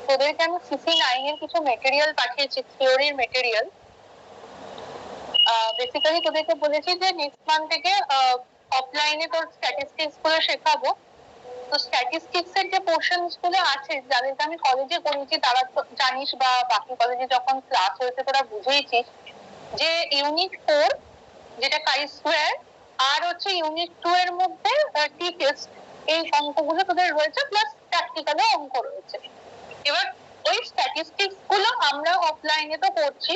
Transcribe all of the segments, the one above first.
তোদেরকে আমি CC9 এর কিছু মেটেরিয়াল পাঠিয়েছি, থিওরির মেটেরিয়াল। বেসিক্যালি তোদেরকে বলেছি যে নেক্সট মান্থ থেকে অফলাইনে তোর স্ট্যাটিস্টিক্স গুলো শেখাবো। তো স্ট্যাটিস্টিক্স এর যে পোর্শনস গুলো আছে, যাদেরকে আমি কলেজে করেছি তারা তো জানিস, বা বাকি কলেজে যখন ক্লাস হয়েছে তোরা বুঝেইছিস যে ইউনিট 4 যেটা কাই স্কোয়ার আর হচ্ছে ইউনিট 2 এর মধ্যে টি টেস্ট, এই অঙ্কগুলো তোদের রয়েছে, প্লাস প্র্যাকটিক্যালও অঙ্ক রয়েছে। এবার ওই স্ট্যাটিস্টিক্স গুলো আমরা অফলাইনে তো করছি,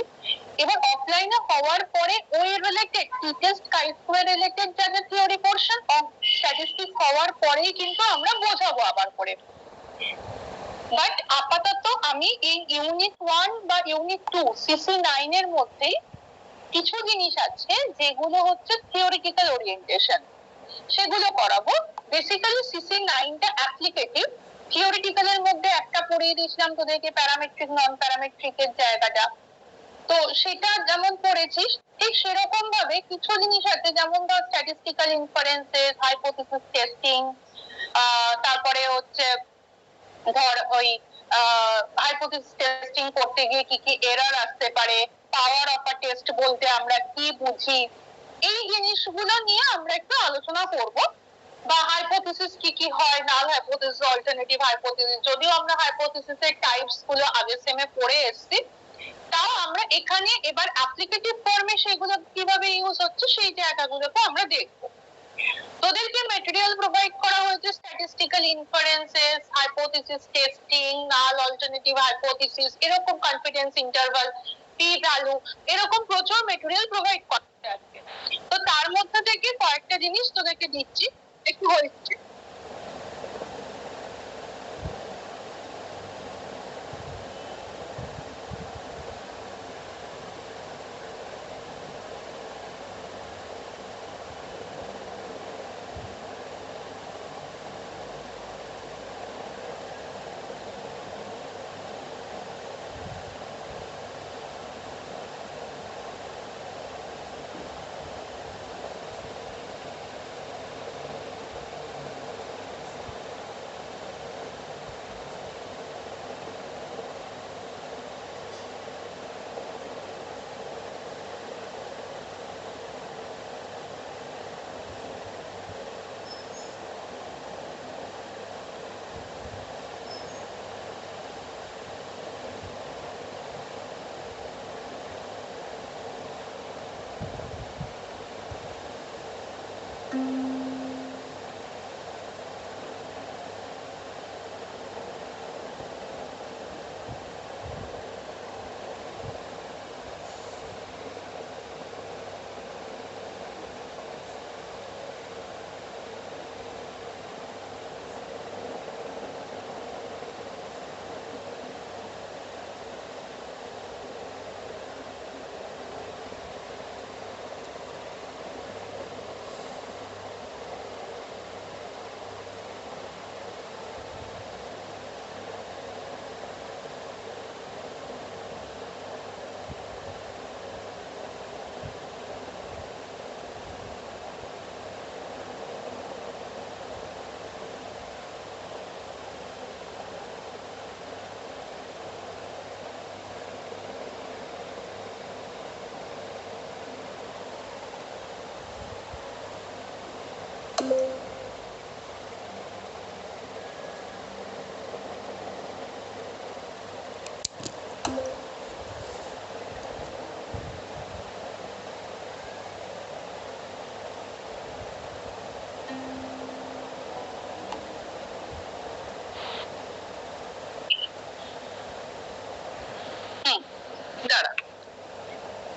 এবার অফলাইনে হওয়ার পরে ওই রিলেটেড টি টেস্ট কাই স্কোয়ার রিলেটেড যা যা থিওরি পোর্শন স্ট্যাটিস্টিক্স হওয়ার পরেই কিন্তু আমরা বোঝাবো আবার করে। বাট আপাতত আমি এই ইউনিট 1 বা ইউনিট 2 CC9 এর মধ্যে কিছু জিনিস আছে যেগুলো হচ্ছে থিওরিটিক্যাল ওরিয়েন্টেশন, সেগুলো করাবো। বেসিক্যালি CC9 টা অ্যাপ্লিকেটিভ, থিওরিটিক্যাল এর মধ্যে একটা পড়িয়ে দিয়েছিলাম তোদেরকে প্যারামেট্রিক নন প্যারামেট্রিক এর জায়গাটা, তো সেটা যেমন পড়েছিস ঠিক সেরকম ভাবে কিছু জিনিস আছে, যেমন ধর স্ট্যাটিস্টিক্যাল ইনফারেন্সেস, হাইপোথিসিস টেস্টিং, তারপরে হচ্ছে ধর ওই হাইপোথিসিস টেস্টিং করতে গিয়ে কি কি এরর আসতে পারে, পাওয়ার অফ আ টেস্ট বলতে আমরা কি বুঝি, এই জিনিসগুলো নিয়ে আমরা একটু আলোচনা করব। বা হাইপোথিসিস কি কি হয়, নাল হাইপোথিসিস, অল্টারনেটিভ হাইপোথিসিস, যদিও আমরা হাইপোথিসিসের টাইপস গুলো আগের সেমে পড়ে এসেছি, তাও আমরা এখানে এবার অ্যাপ্লিকেটিভ ফর্মে সেগুলো কিভাবে ইউজ হচ্ছে সেই জায়গাগুলোকে আমরা দেখবো। তোদেরকে ম্যাটেরিয়াল প্রোভাইড করা হয়েছে স্ট্যাটিস্টিক্যাল ইনফারেন্সেস, হাইপোথিসিস টেস্টিং, নাল অল্টারনেটিভ হাইপোথিসিস, এরকম কনফিডেন্স ইন্টারভাল, পি ভ্যালু, এরকম প্রচুর ম্যাটেরিয়াল প্রোভাইড করতে আছে। তো তার মধ্যে থেকে কয়েকটা জিনিস তোদেরকে দিচ্ছি, একটু হচ্ছে।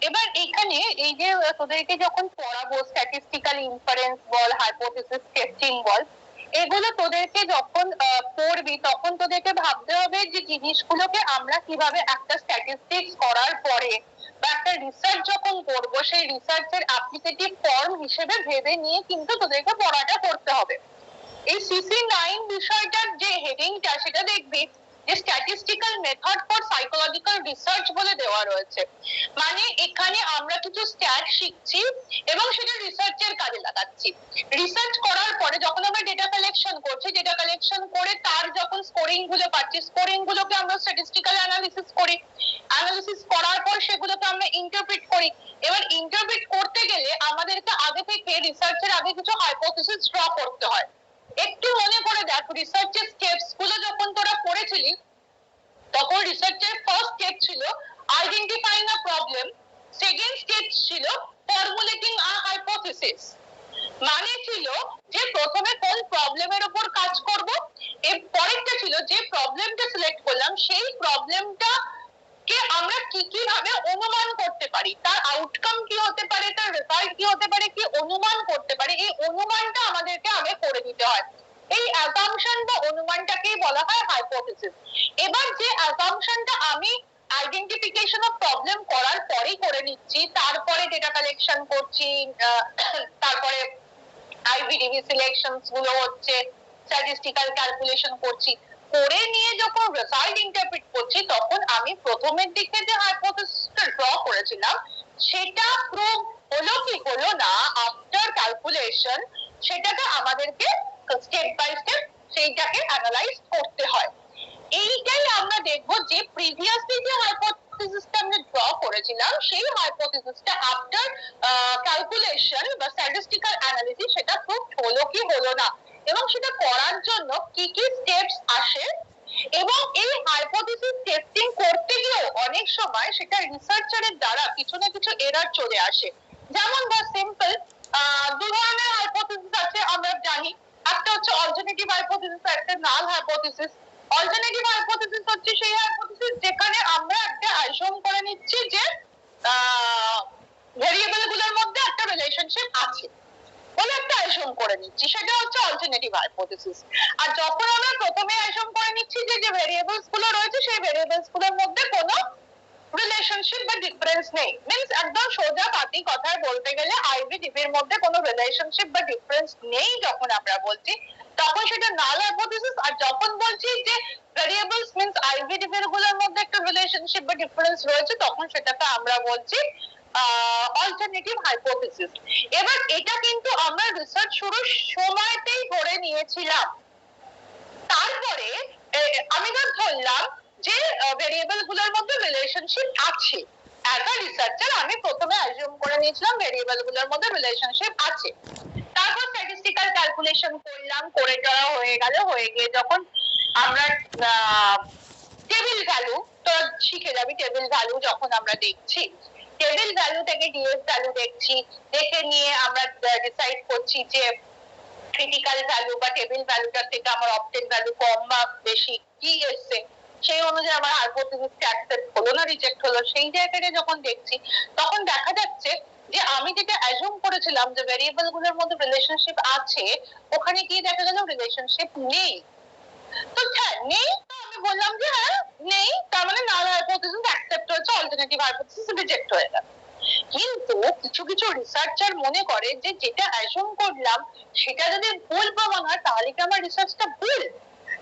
এবার এখানে এই যে তোদেরকে যখন পড়াবো স্ট্যাটিস্টিক্যাল ইনফারেন্স বল, হাইপোথিসিস টেস্টিং বল, এগুলো তোদেরকে যখন পড়বি তখন তোদেরকে ভাবতে হবে যে জিনিসগুলোকে আমরা কিভাবে একটা স্ট্যাটিস্টিক্স করার পরে বা একটা রিসার্চ যখন করবো সেই রিসার্চের অ্যাপ্লিকেটিভ ফর্ম হিসেবে ভেবে নিয়ে কিন্তু তোদেরকে পড়াটা করতে হবে। এই CC9 বিষয়টার যে হেডিংটা সেটা দেখবি যে statistical method for psychological research বলে দেওয়া রয়েছে। মানে এখানে আমরা কিছু স্ট্যাট শিখছি এবং সেটা রিসার্চের কাজে লাগাচ্ছি। রিসার্চ করার পরে যখন আমরা ডেটা কালেকশন করছি, ডেটা কালেকশন করে তার যখন স্কোরিং স্কোরিং গুলো পাচ্ছি, স্কোরিং গুলোকে আমরা স্ট্যাটিস্টিক্যাল অ্যানালিসিস করি, অ্যানালিসিস করার পর সেগুলোকে আমরা ইন্টারপ্রিট করি। এবার ইন্টারপ্রিট করতে গেলে আমাদেরকে আগে থেকে রিসার্চের আগে কিছু হাইপোথিসিস ড্র করতে হয়। একটু মনে করে দেখ, রিসার্চের স্টেপস গুলো যখন তোরা পড়েছিলি তখন রিসার্চের ফার্স্ট স্টেপ ছিল আইডেন্টিফাইং আ প্রবলেম, সেকেন্ড স্টেপ ছিল ফর্মুলেটিং আ হাইপোথিসিস। মানে ছিল যে প্রথমে কোন প্রবলেমের উপর কাজ করব, এর পরেরটা ছিল যে প্রবলেমটা সিলেক্ট করলাম সেই প্রবলেমটা কে আমরা কি কি ভাবে অনুমান করতে পারি, তার আউটকাম কি হতে পারে, তার রেজাল্ট কি হতে পারে, কি অনুমান করতে পারে, এই অনুমানটা আমাদেরকে আগে করে দিতে হয়। এই অ্যাসাম্পশন বা অনুমানটাকেই বলা হয় হাইপোথিসিস। এবার যে অ্যাসাম্পশনটা আমি আইডেন্টিফিকেশন অফ প্রবলেম করার পরেই করে নিচ্ছি, তারপরে ডেটা কালেকশন করছি, তারপরে আইভিডিবি সিলেকশনস গুলো হচ্ছে, স্ট্যাটিস্টিক্যাল ক্যালকুলেশন করছি, করে নিয়ে যখন রেজাল্ট ইন্টারপ্রিট করছি তখন আমি প্রথমের দিকে যে হাইপোথিসিসটা ড্র করেছিলাম সেটা প্রুভ হলো কি হলো না আফটার ক্যালকুলেশন, সেটাকে আমাদেরকে স্টেপ বাই স্টেপ সেইটাকে অ্যানালাইজ করতে হয়। এইটাই আমরা দেখবো যে প্রিভিয়াসলি যে হাইপোথিসিসটা আমরা ড্র করেছিলাম সেই হাইপোথিসিসটা আফটার ক্যালকুলেশন বা স্ট্যাটিস্টিক্যাল অ্যানালিসিস সেটা প্রুভ হলো কি হলো না, এবং সেটা করার জন্য কি কি স্টেপস আসে। এবং এই হাইপোথিসিস টেস্টিং করতে গিয়েও অনেক সময় সেটা রিসার্চারের দ্বারা কিছু না কিছু এরর চলে আসে। যেমন বা সিম্পল দু ধরনের হাইপোথিসিস আছে আমরা জানি, একটা হচ্ছে অল্টারনেটিভ হাইপোথিসিস, একটা নাল হাইপোথিসিস। অল্টারনেটিভ হাইপোথিসিস হচ্ছে সেই হাইপোথিসিস যেখানে আমরা একটা অ্যাজিউম করে নিচ্ছি যে ভেরিয়েবল গুলোর মধ্যে একটা রিলেশনশিপ আছে বলে একটা অ্যাজিউম করে নিচ্ছি, সেটা হচ্ছে অল্টারনেটিভ হাইপোথিসিস। আর যখন আমরা প্রথমে অ্যাজিউম করে নিচ্ছি যে যে ভেরিয়েবলস গুলো রয়েছে সেই ভেরিয়েবলস গুলোর মধ্যে কোনো রিলেশনশিপ বা ডিফারেন্স নেই, মিন্স একদম সোজা পাতি কথায় বলতে গেলে আইভিডিবি এর মধ্যে কোনো রিলেশনশিপ বা ডিফারেন্স নেই যখন আমরা বলছি তখন সেটা নাল হাইপোথিসিস। আর যখন বলছি যে ভেরিয়েবলস মিন্স আইভিডিবি গুলোর মধ্যে একটা রিলেশনশিপ বা ডিফারেন্স রয়েছে তখন সেটাকে আমরা বলছি অল্টারনেটিভ হাইপোথিসিস। এবার এটা কিন্তু আমরা রিসার্চ শুরুর সময়তেই ধরে নিয়েছিলাম। তারপরে আমি ধরলাম যে ভেরিয়েবল গুলোর মধ্যে রিলেশনশিপ আছে, অ্যাজ আ রিসার্চার আমি প্রথমে অ্যাজিউম করে নিয়েছিলাম ভেরিয়েবল গুলোর মধ্যে রিলেশনশিপ আছে। তারপর স্ট্যাটিস্টিক্যাল ক্যালকুলেশন করলাম, করে দেওয়া হয়ে গেল, হয়ে গিয়ে যখন আমরা টেবিল ভ্যালু, তো শিখে যাবি টেবিল ভ্যালু যখন আমরা দেখছি, টেবিল ভ্যালু থেকে ডিএস ভ্যালু দেখছি, দেখে নিয়ে আমরা ডিসাইড করছি যে ক্রিটিক্যাল ভ্যালু বা টেবিল ভ্যালুটার থেকে আমার অপটেন ভ্যালু কম বা বেশি কি এসছে, সেই অনুযায়ী আমার হাইপোথিসিসটা অ্যাকসেপ্ট হলো না রিজেক্ট হলো। সেই জায়গাটা যখন দেখছি তখন দেখা যাচ্ছে যে আমি যেটা অ্যাজিউম করেছিলাম যে ভেরিয়েবল গুলোর মধ্যে রিলেশনশিপ আছে, ওখানে গিয়ে দেখা গেল রিলেশনশিপ নেই। তো হ্যাঁ নেই, তো আমি বললাম যে হ্যাঁ নেই, তার মানে নাল হাইপোথিসিস অ্যাকসেপ্ট হয়েছে, অল্টারনেটিভ হাইপোথিসিস রিজেক্ট হয়ে গেল। কিন্তু কিছু কিছু রিসার্চার মনে করে যে যেটা অ্যাজিউম করলাম সেটা যদি ভুল প্রমাণ হয় তাহলে কি আমার রিসার্চটা ভুল,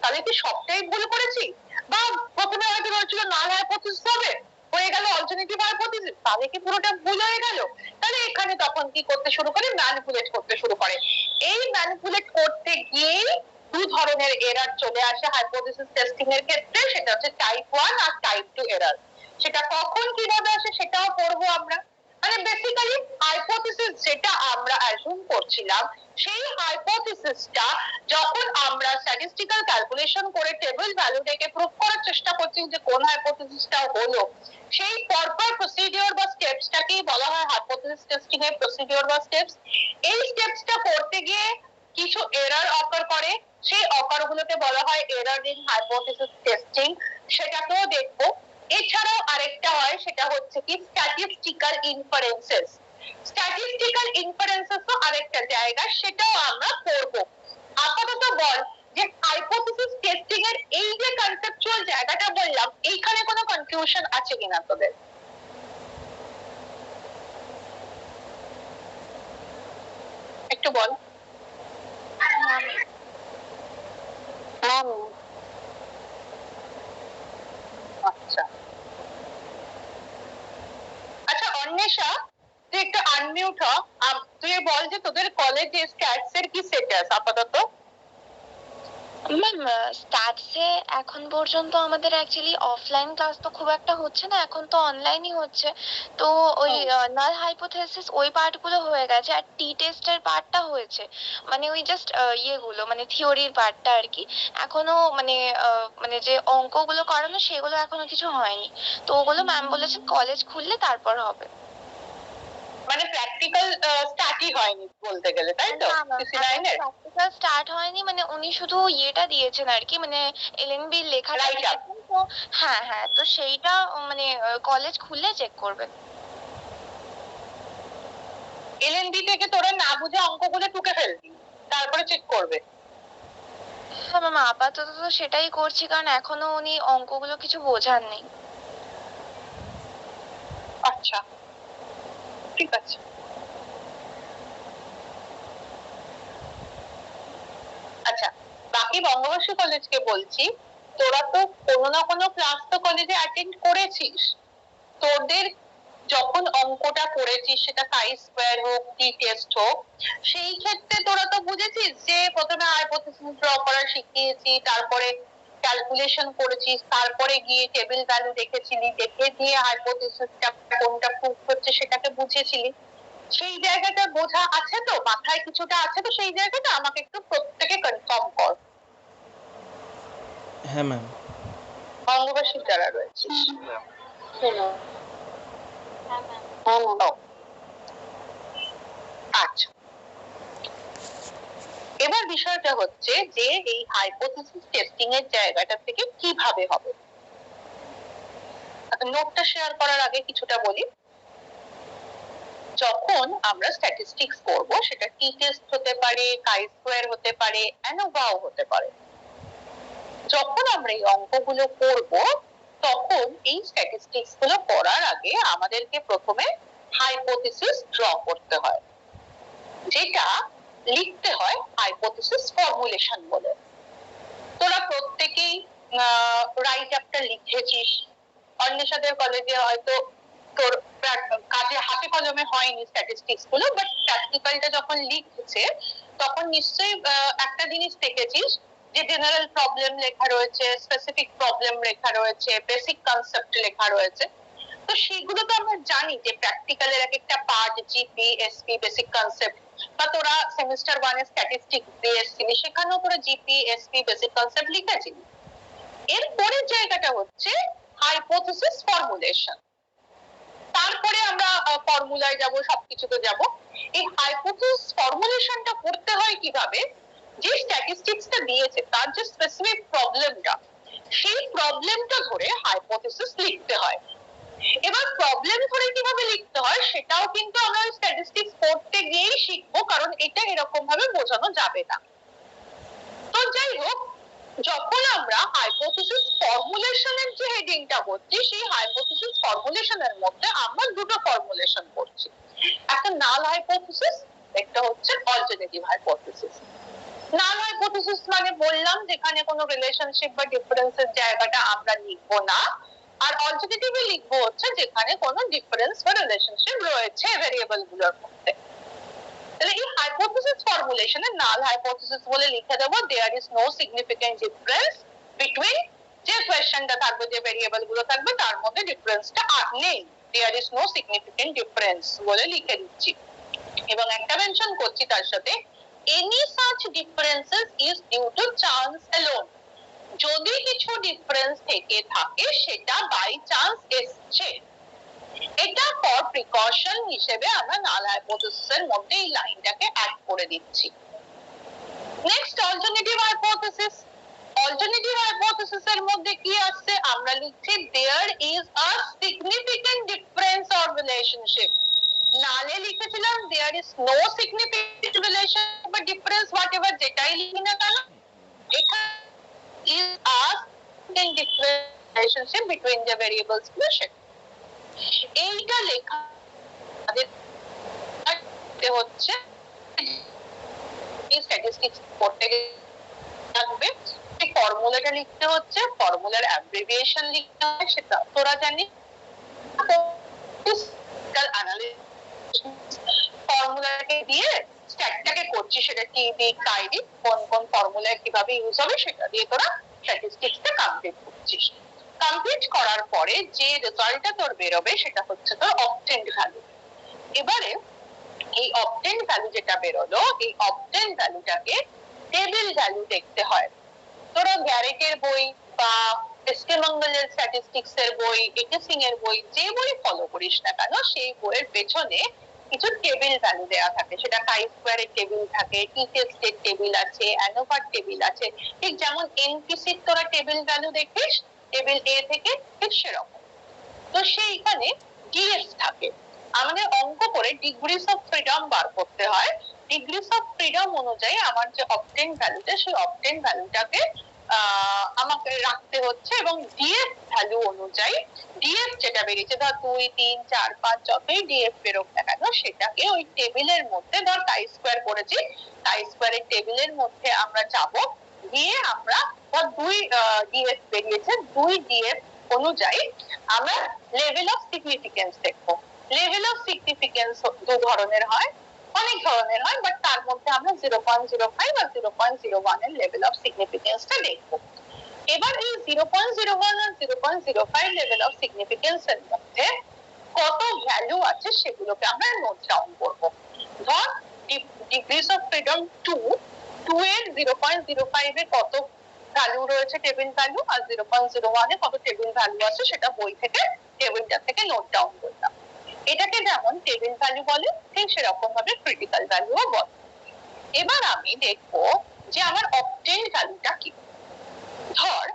তাহলে কি সবটাই ভুল করেছি, বা প্রথমে হয়তো বলেছিল নাল হাইপোথিসিস হবে, হয়ে গেল অল্টারনেটিভ হাইপোথিসিস, তাহলে কি পুরোটা ভুল হয়ে গেল। তাহলে এখানে তখন কি করতে শুরু করে, ম্যানিপুলেট করতে শুরু করে। এই ম্যানিপুলেট করতে গিয়েই দু ধরনের এরর চলে আসে হাইপোথিসিস টেস্টিং এর ক্ষেত্রে, সেটা হচ্ছে টাইপ 1 আর টাইপ 2 এরর। সেটা কখন কিভাবে আসে সেটাও পড়বো আমরা। মানে বেসিক্যালি হাইপোথিসিস যেটা আমরা অ্যাজিউম করছিলাম সেই হাইপোথিসিসটা যখন আমরা স্ট্যাটিস্টিক্যাল ক্যালকুলেশন করে টেবিল ভ্যালু থেকে প্রুভ করার চেষ্টা করছি যে কোন হাইপোথিসিসটা হলো, সেই পরপর প্রসিডিওর বা স্টেপসটাকেই বলা হয় হাইপোথিসিস টেস্টিং এর প্রসিডিওর বা স্টেপস। এই স্টেপসটা করতে গিয়ে কিছু এরর অকার করে, সেই অকার গুলোকে বলা হয় এরর ইন হাইপোথিসিস টেস্টিং, সেটাকেও দেখবো। এছাড়াও আরেকটা হয় সেটা হচ্ছে কি স্ট্যাটিস্টিক্যাল ইনফারেন্সেস। স্ট্যাটিস্টিক্যাল ইনফারেন্সেস তো আরেকটা জায়গা, সেটাও আমরা পড়বো। আপাতত বল যে হাইপোথিসিস টেস্টিং এর এই যে কনসেপচুয়াল জায়গাটা বললাম, এইখানে কোনো কনফিউশন আছে কিনা তোদের? একটু বল। আচ্ছা আচ্ছা অন্বেষা, তুই একটু আনমিউট হ, তুই বল যে তোদের কলেজে স্ট্যাটস এর কি স্ট্যাটাস আপাতত? ম্যাম স্ট্যাটসে এখন পর্যন্ত আমাদের অ্যাকচুয়ালি অফলাইন ক্লাস তো খুব একটা হচ্ছে না, এখন তো অনলাইনই হচ্ছে। তো ওই নাল হাইপোথেসিস ওই পার্টগুলো হয়ে গেছে, আর টি টেস্টের পার্টটা হয়েছে, মানে ওই জাস্ট ইয়েগুলো মানে থিওরির পার্টটা আর কি। এখনো মানে মানে যে অঙ্কগুলো করানো সেগুলো এখনো কিছু হয়নি। তো ওগুলো ম্যাম বলেছেন কলেজ খুললে তারপর হবে। মানে প্র্যাকটিক্যাল স্টার্টই হয়নি বলতে গেলে, তাই তো? না ম্যাম, সিসি এখন নাইনের প্র্যাকটিক্যাল স্টার্ট হয়নি, মানে উনি শুধু ইয়েটা দিয়েছেন আর কি, মানে এলএনবি লেখাটা রাইট আপ। দিয়েছেন তো। হ্যাঁ হ্যাঁ, তো সেইটা মানে কলেজ খুললে চেক করবে। এলএনবি থেকে তোরা না বুঝে অঙ্কগুলো টুকে ফেলবি, তারপরে চেক করবে? হ্যাঁ ম্যাম, আপাতত তো সেটাই করছি, কারণ এখনো উনি অঙ্কগুলো কিছু বোঝাননি। আচ্ছা, ঠিক আছে। আচ্ছা, বাকি বঙ্গবর্ষ কলেজকে বলছি, তোরা তো কোনো না কোনো ক্লাস তো কলেজে অ্যাটেন্ড করেছিস। তোদের যখন অঙ্কটা করেছিস, সেটা কাই স্কয়ার হোক, টি টেস্ট হোক, সেই ক্ষেত্রে তোরা তো বুঝেছিস যে প্রথমে হাইপোথেসিস ড্র করা শিখিয়েছি, তারপরে ক্যালকুলেশন করেছিস, তারপরে গিয়ে টেবিল ভ্যালু দেখেছিলি, দেখে দিয়ে হাইপোথেসিসটা কোনটা প্রুফ হচ্ছে সেটাকে বুঝেছিলি। সেই জায়গাটা বোঝা আছে তো, মাথায় কিছুটা আছে তো, সেই জায়গাটা আমাকে একটু প্রত্যেকে কনফার্ম কর। হ্যাঁ ম্যাম। বঙ্গবাসী যারা রয়েছে। আচ্ছা, এবার বিষয়টা হচ্ছে যে এই হাইপোথেসিস টেস্টিং এর জায়গাটা থেকে কিভাবে হবে। নোটটা শেয়ার করার আগে কিছুটা বলি। যখন আমরা স্ট্যাটিস্টিক্স করব, সেটা টি টেস্ট হতে পারে, কাই স্কয়ার হতে পারে, অ্যানোভাও হতে পারে। যখন আমরা এই অঙ্কগুলো করব, তখন এই স্ট্যাটিস্টিক্স গুলো করার আগে আমাদেরকে প্রথমে হাইপোথেসিস ড্র করতে হয়, যেটা লিখতে হয় হাইপোথেসিস ফর্মুলেশন বলে। তোরা প্রত্যেকেই রাইট আপটা লিখেছিস। অন্বেষাদের কলেজে হয়তো তোর কাজে হাতে কলমে হয়নি স্ট্যাটিস্টিক্স গুলো, বাট প্র্যাকটিক্যালটা যখন লিখছে তখন নিশ্চয়ই একটা জিনিস দেখেছিস যে জেনারেল প্রবলেম লেখা রয়েছে, স্পেসিফিক প্রবলেম লেখা রয়েছে, বেসিক কনসেপ্ট লেখা রয়েছে। তো সেগুলো তো আমরা জানি যে প্র্যাকটিক্যালের এক একটা part, GP, SP, basic concept, বা তোরা সেমিস্টার 1 এর স্ট্যাটিস্টিক্স দিয়ে এসেছিলি, সেখানেও তোরা জিপি, এসপি, বেসিক কনসেপ্ট লিখেছিলি। এর পরের জায়গাটা হচ্ছে হাইপোথেসিস ফর্মুলেশন। তারপরে আমরা ফর্মুলায় যাব, সবকিছুতে যাব। এই হাইপোথেসিস ফর্মুলেশনটা করতে হয় কিভাবে, যে স্ট্যাটিস্টিক্সটা দিয়েছে তার যে স্পেসিফিক প্রবলেমটা, সেই প্রবলেমটা ধরে হাইপোথেসিস লিখতে হয়। এবার প্রবলেম ধরে কিভাবে লিখতে হয় সেটাও কিন্তু আমরা স্ট্যাটিস্টিক্স পড়তে গিয়েই শিখবো, কারণ এটা এরকম ভাবে বোঝানো যাবে না। তো যাই হোক, যখন আমরা হাইপোথেসিস ফর্মুলেশনের যে হেডিংটা করছি, সেই হাইপোথেসিস ফর্মুলেশনের মধ্যে আমরা দুটো ফর্মুলেশন করছি, একটা নাল হাইপোথেসিস, একটা হচ্ছে অল্টারনেটিভ হাইপোথেসিস। নাল হাইপোথেসিস মানে বললাম যেখানে কোনো রিলেশনশিপ বা ডিফারেন্সের জায়গাটা আমরা লিখবো না, আর অল্টারনেটিভে লিখবো হচ্ছে যেখানে কোনো ডিফারেন্স বা রিলেশনশিপ রয়েছে ভেরিয়েবল গুলোর মধ্যে। তাহলে এই হাইপোথেসিস ফর্মুলেশনে নাল হাইপোথেসিস বলে লিখে দেবো there is no significant difference between, যে কোয়েশ্চেনটা থাকবে, যে ভেরিয়েবল গুলো থাকবে তার মধ্যে ডিফারেন্সটা আর নেই, there is no significant difference বলে লিখে দিচ্ছি। এবং একটা মেনশন করছি তার সাথে, any such differences is due to chance alone. যদি কিছু ডিফারেন্স থেকে থাকে সেটা বাই চান্স এসছে। এটা ফর প্রিকশন হিসেবে আমরা নাল হাইপোথেসিসের মধ্যে এই লাইনটাকে অ্যাড করে দিচ্ছি। Next alternative hypothesis. Alternative hypothesis এর মধ্যে কি আসছে, আমরা লিখছি there is a significant difference or relationship. নালে লিখেছিলাম there is no significant relation বা ডিফারেন্স, হোয়াট এভার যেটাই লিখি না কেন, এখানে is a difference relationship between the variables গুলো। এইটা লেখা হচ্ছে স্ট্যাটিস্টিক্স পড়তে থাকবে, ফর্মুলাটা লিখতে হচ্ছে, ফর্মুলার অ্যাব্রিভিয়েশন লিখতে হয়, সেটা তোরা জানিস। ফর্মুলাকে দিয়ে স্ট্যাটটাকে করছিস সেটা কি দিক কাই দিক কোন কোন ফর্মুলায় কিভাবে ইউজ হবে সেটা দিয়ে তোরা স্ট্যাটিস্টিক্সটা কমপ্লিট করছিস। কমপ্লিট করার পরে যে রেজাল্টটা তোর বেরোবে সেটা হচ্ছে তোর অবটেন্ড ভ্যালু। এবারে এই অবটেন্ড ভ্যালু যেটা বেরোলো, এই অবটেন্ড ভ্যালুটাকে টেবিল ভ্যালু দেখতে হয়। তোরা গ্যারেটের বই বা এসকে মঙ্গলের স্ট্যাটিস্টিক্স এর বই, একে সিং এর বই, যে বই ফলো করিস না কেন সেই বইয়ের পেছনে কিছু টেবিল ভ্যালু দেওয়া থাকে। সেটা কাই স্কোয়ারের টেবিল থাকে, টি টেস্টের টেবিল আছে, অ্যানোভার টেবিল আছে। ঠিক যেমন এনপিসির তোরা টেবিল ভ্যালু দেখিস টেবিল এ থেকে, ঠিক সেরকম। তো সেইখানে ডিএফ থাকে। আমাদের অঙ্ক করে ডিগ্রিস অফ ফ্রিডম বার করতে হয়। ডিগ্রিস অফ ফ্রিডম অনুযায়ী আমার যে অবটেন ভ্যালুটা, সেই অবটেন ভ্যালুটাকে আমাকে রাখতে হচ্ছে এবং ডিএফ ভ্যালু অনুযায়ী ডিএফ যেটা বেরিয়েছে, ধর 2 3 4 5 যতই ডিএফ বেরোক না কেন সেটাকে ওই টেবিলের মধ্যে, ধর কাই স্কোয়ার করেছি, কাই স্কোয়ারের টেবিলের মধ্যে আমরা যাব, গিয়ে আমরা ধর 2 ডিএফ বেরিয়েছে, 2 ডিএফ অনুযায়ী আমরা লেভেল অফ সিগনিফিকেন্স দেখবো। লেভেল অফ সিগনিফিকেন্স দু ধরনের হয়, অনেক ধরনের হয়, বাট তার মধ্যে আমরা 0.05 আর 0.01 এর লেভেল অফ সিগনিফিকেন্সটা দেখবো। এবার এই 0.01 আর 0.05 লেভেল অফ সিগনিফিকেন্স এর মধ্যে কত ভ্যালু আছে সেগুলোকে আমরা নোট ডাউন করব। ধর ডিগ্রিস অফ ফ্রিডম 2 এর 0.05 এ কত ভ্যালু রয়েছে টেবিল ভ্যালু, আর 0.01 এ কত টেবিল ভ্যালু আছে সেটা বই থেকে টেবিলটা থেকে নোট ডাউন করলাম। এটাকে যেমন টেবিল ভ্যালু বলে, ঠিক সেরকম ভাবে ক্রিটিক্যাল ভ্যালুও বলে। এবার আমি দেখবো যে আমার অবটেন্ড ভ্যালুটা কি। ধর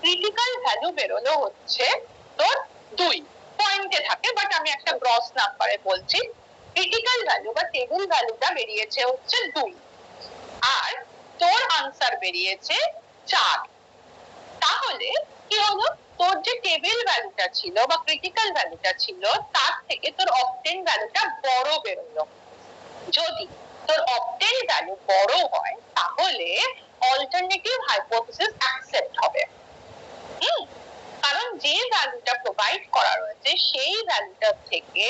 ক্রিটিক্যাল ভ্যালু বেরোলো হচ্ছে তোর 2 পয়েন্টে থাকে, বাট আমি একটা গ্রস নাম্বারে বলছি। ক্রিটিক্যাল ভ্যালু বা টেবিল ভ্যালুটা বেরিয়েছে হচ্ছে 2, আর তোর আনসার বেরিয়েছে 4। তাহলে কি হলো, তোর যে টেবিল ভ্যালুটা ছিল বা ক্রিটিক্যাল ভ্যালুটা ছিল তার থেকে তোর অবটেন্ড ভ্যালুটা বড় বেরোলো। যদি তোর অবটেন্ড ভ্যালু বড় হয় তাহলে অল্টারনেটিভ হাইপোথিসিস অ্যাকসেপ্ট হবে। কারণ যে ভ্যালুটা প্রোভাইড করা রয়েছে সেই ভ্যালুটা থেকে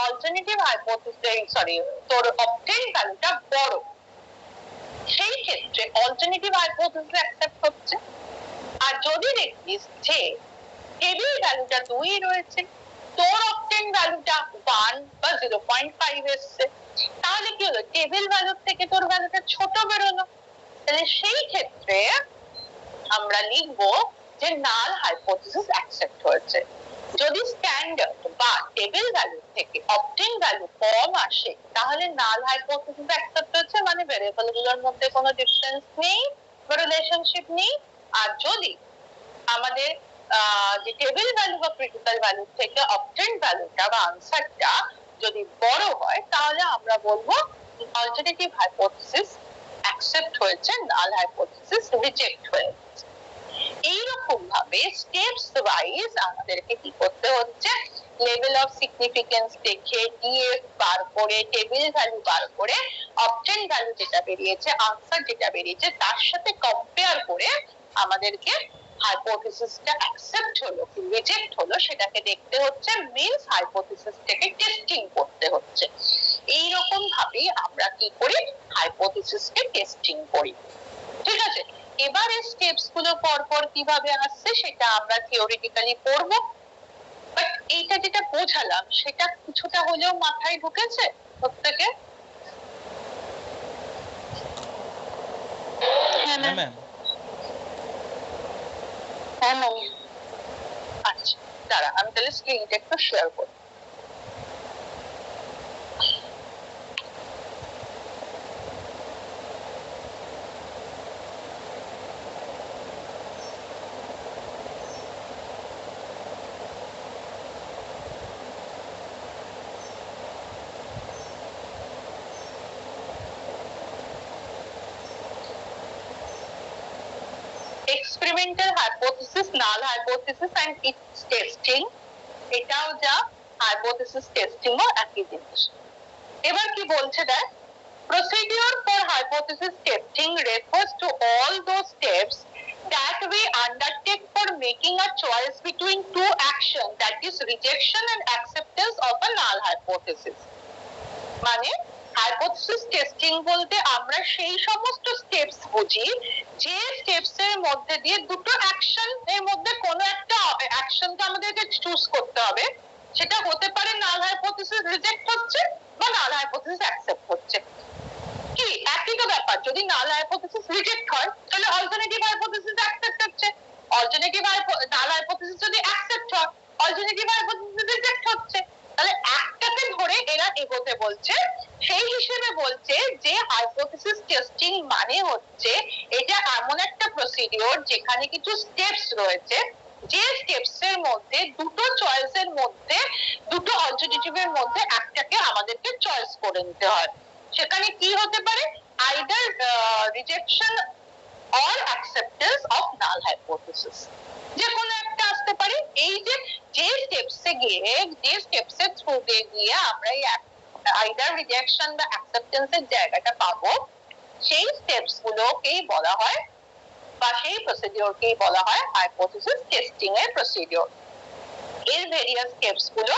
অল্টারনেটিভ হাইপোথিসিস তোর অবটেন্ড ভ্যালুটা বড়, সেই ক্ষেত্রে অল্টারনেটিভ হাইপোথিসিস অ্যাকসেপ্ট হচ্ছে। আর যদি দেখিস যে টেবিল ভ্যালুটা 2 রয়েছে, তোর অবটেন্ড ভ্যালুটা 1 বা 0.5 এসছে, তাহলে কি হলো, টেবিল ভ্যালুর থেকে তোর ভ্যালুটা ছোট বেরোলো। তাহলে সেই ক্ষেত্রে আমরা লিখবো যে নাল হাইপোথিসিস অ্যাকসেপ্ট হয়েছে। যদি স্ট্যান্ডার্ড বা টেবিল ভ্যালু থেকে অবটেন্ড ভ্যালু কম আসে তাহলে নাল হাইপোথিসিস অ্যাকসেপ্ট হচ্ছে, মানে ভেরিয়েবল গুলোর মধ্যে কোনো ডিফারেন্স নেই বা রিলেশনশিপ নেই। আর যদি আমাদের যে টেবিল ভ্যালু বা ক্রিটিক্যাল ভ্যালু থেকে অবটেন্ড ভ্যালুটা বা আনসারটা যদি বড় হয় তাহলে আমরা বলবো অল্টারনেটিভ হাইপোথিসিস অ্যাকসেপ্ট হয়েছে, নাল হাইপোথিসিস রিজেক্ট হয়েছে। এইরকম ভাবে স্টেপস ওয়াইজ আমাদেরকে কি করতে হচ্ছে, লেভেল অফ সিগনিফিকেন্স দেখে ডিএফ বার করে টেবিল ভ্যালু বার করে অবটেন্ড ভ্যালু যেটা বেরিয়েছে, আনসার যেটা বেরিয়েছে তার সাথে কম্পেয়ার করে আমাদেরকে হাইপোথিসিসটা অ্যাকসেপ্ট হলো কি রিজেক্ট হলো সেটাকে দেখতে হচ্ছে, মিন্স হাইপোথিসিসটাকে টেস্টিং করতে হচ্ছে। এই রকম ভাবেই আমরা কি করি, হাইপোথিসিসকে টেস্টিং করি। ঠিক আছে, এবারে স্টেপস গুলো পরপর কিভাবে আসছে সেটা আমরা থিওরিটিক্যালি পড়বো, বাট এইটা যেটা বোঝালাম সেটা কিছুটা হলেও মাথায় ঢুকেছে প্রত্যেকে? হ্যাঁ ম্যাম। হ্যাঁ ম্যাম। আচ্ছা দাঁড়া, আমি তাহলে স্ক্রিনটা একটু শেয়ার করি। experimental hypothesis, null hypothesis and its testing, এটাও যা hypothesis testing ও একই জিনিস। এবার কি বলছে দেখ, procedure for hypothesis testing refers to all those steps that we undertake for making a choice between two actions, that is rejection and acceptance of a null hypothesis। মানে hypothesis testing বলতে আমরা সেই সমস্ত স্টেপস বুঝি যে steps এর মধ্যে দিয়ে দুটো অ্যাকশন এর মধ্যে কোনো একটা অ্যাকশনকে আমাদেরকে চুজ করতে হবে, সেটা হতে পারে নাল হাইপোথিসিস রিজেক্ট হচ্ছে বা নাল হাইপোথিসিস অ্যাকসেপ্ট হচ্ছে। কি একই তো ব্যাপার, যদি নাল হাইপোথিসিস রিজেক্ট হয় তাহলে অল্টারনেটিভ হাইপোথিসিস অ্যাকসেপ্ট হচ্ছে, অল্টারনেটিভ নাল হাইপোথিসিস যদি অ্যাকসেপ্ট হয় অল্টারনেটিভ হাইপোথিসিস রিজেক্ট হচ্ছে। তাহলে একটাকে ধরে এরা এগোতে বলছে, সেই হিসেবে বলছে যে হাইপোথিসিস টেস্টিং মানে হচ্ছে এটা এমন একটা প্রসিডিওর যেখানে কিছু স্টেপস রয়েছে, যে স্টেপস এর মধ্যে দুটো চয়েসের মধ্যে, দুটো অল্টারনেটিভের মধ্যে একটাকে আমাদেরকে চয়েস করে নিতে হয়। সেখানে কি হতে পারে, either rejection or acceptance of null hypothesis, যে কোনো একটা আসতে পারে। এই যে স্টেপসে গিয়ে, যে স্টেপসের থ্রু দিয়ে গিয়ে আমরা এই আইদার রিজেকশন বা অ্যাকসেপ্টেন্সের জায়গাটা পাবো, সেই স্টেপস গুলোকেই বলা হয় বা সেই প্রসিডিওরকেই বলা হয় হাইপোথিসিস টেস্টিং এর প্রসিডিওর। এর ভেরিয়াস স্টেপস গুলো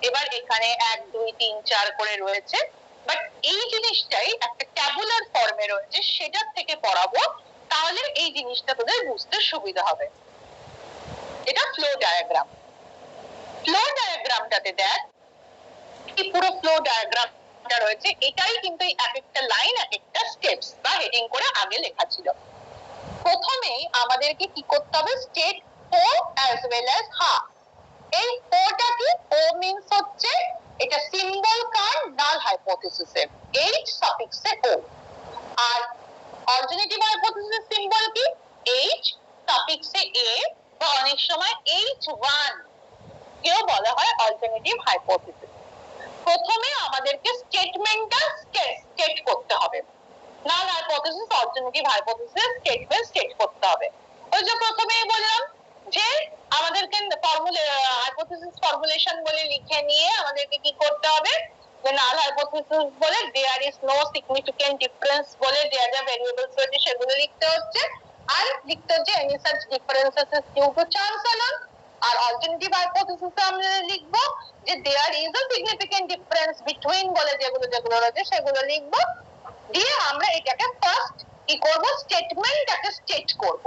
এবার এখানে 1 2 3 4 করে রয়েছে, বাট এই জিনিসটাই একটা ট্যাবুলার ফর্মে রয়েছে, সেটার থেকে পড়াবো, তাহলে এই জিনিসটা তোদের বুঝতে সুবিধা হবে। এটা ফ্লো ডায়াগ্রাম। ফ্লো ডায়াগ্রামটাতে দেখ, এই পুরো ফ্লো ডায়াগ্রামটা রয়েছে, এটাই কিন্তু এক একটা লাইন এক একটা স্টেপস বা হেডিং করে আগে লেখা ছিল। প্রথমেই আমাদেরকে কি করতে হবে, স্টেট ও অ্যাজ ওয়েল অ্যাজ হা। এই ওটা কি, ও মিন্স হচ্ছে এটা সিম্বল কার নাল হাইপোথিসিসের, এইচ সাফিক্সে ও। আর অল্টারনেটিভ হাইপোথিসিসের সিম্বল কি, এইচ সাফিক্সে এ, বা অনেক সময় H1 কেও বলা হয় অল্টারনেটিভ হাইপোথিসিস। প্রথমে আমাদেরকে স্টেটমেন্টটা স্টেট করতে হবে, নাল hypothesis alternative hypothesis statement state করতে হবে। ওই যে প্রথমেই বললাম যে আমাদেরকে হাইপোথিসিস ফর্মুলেশন বলে লিখে নিয়ে আমাদেরকে কি করতে হবে, যে নাল হাইপোথিসিস বলে there is no significant difference বলে দেয়ার যা ভেরিয়েবলস রয়েছে সেগুলো লিখতে হচ্ছে, আর লিখতে হচ্ছে any such differences is due to chance alone. আর অল্টারনেটিভ হাইপোথিসিস আমরা লিখবো যে there is a significant difference between বলে যেগুলো যেগুলো রয়েছে সেগুলো লিখবো, দিয়ে আমরা এটাকে ফার্স্ট কি করব, স্টেটমেন্টটাকে স্টেট করব।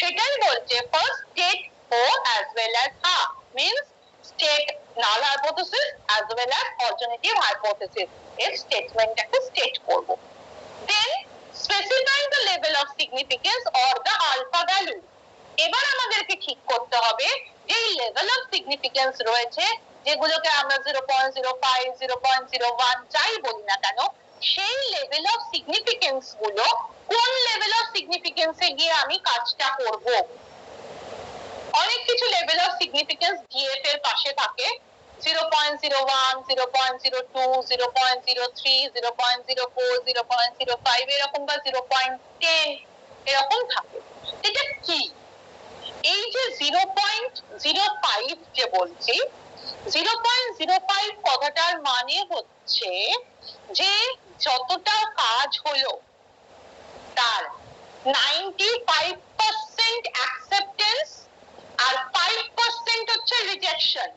সেটাই বলছে ফার্স্ট স্টেট ও অ্যাজ ওয়েল অ্যাজ হা, means state null hypothesis as well as alternative hypothesis এর স্টেটমেন্টটাকে স্টেট করব। Then specify the level of significance or the alpha value. এবার আমাদেরকে ঠিক করতে হবে যে লেভেল অফ সিগনিফিকেন্স রয়েছে, যেগুলোকে আমরা 0.05 0.01 যাই বলি না কেন, সেই লেভেল অফ সিগনিফিকেন্স গুলো কোন লেভেল অফ সিগনিফিকেন্সে গিয়ে আমি কাজটা করব। অনেক কিছু লেভেল অফ সিগনিফিকেন্স ডিএফ এর পাশে থাকে, 0.01 0.02 0.03 0.04 0.05 এরকম, বা 0.10 এরকম থাকে। এটা কি, এই যে 0.05 যে বলছি, 0.05 কথাটার মানে হচ্ছে যে যতটা কাজ হলো তার 95% অ্যাকসেপ্টেন্স আর 5% হচ্ছে রিজেকশন।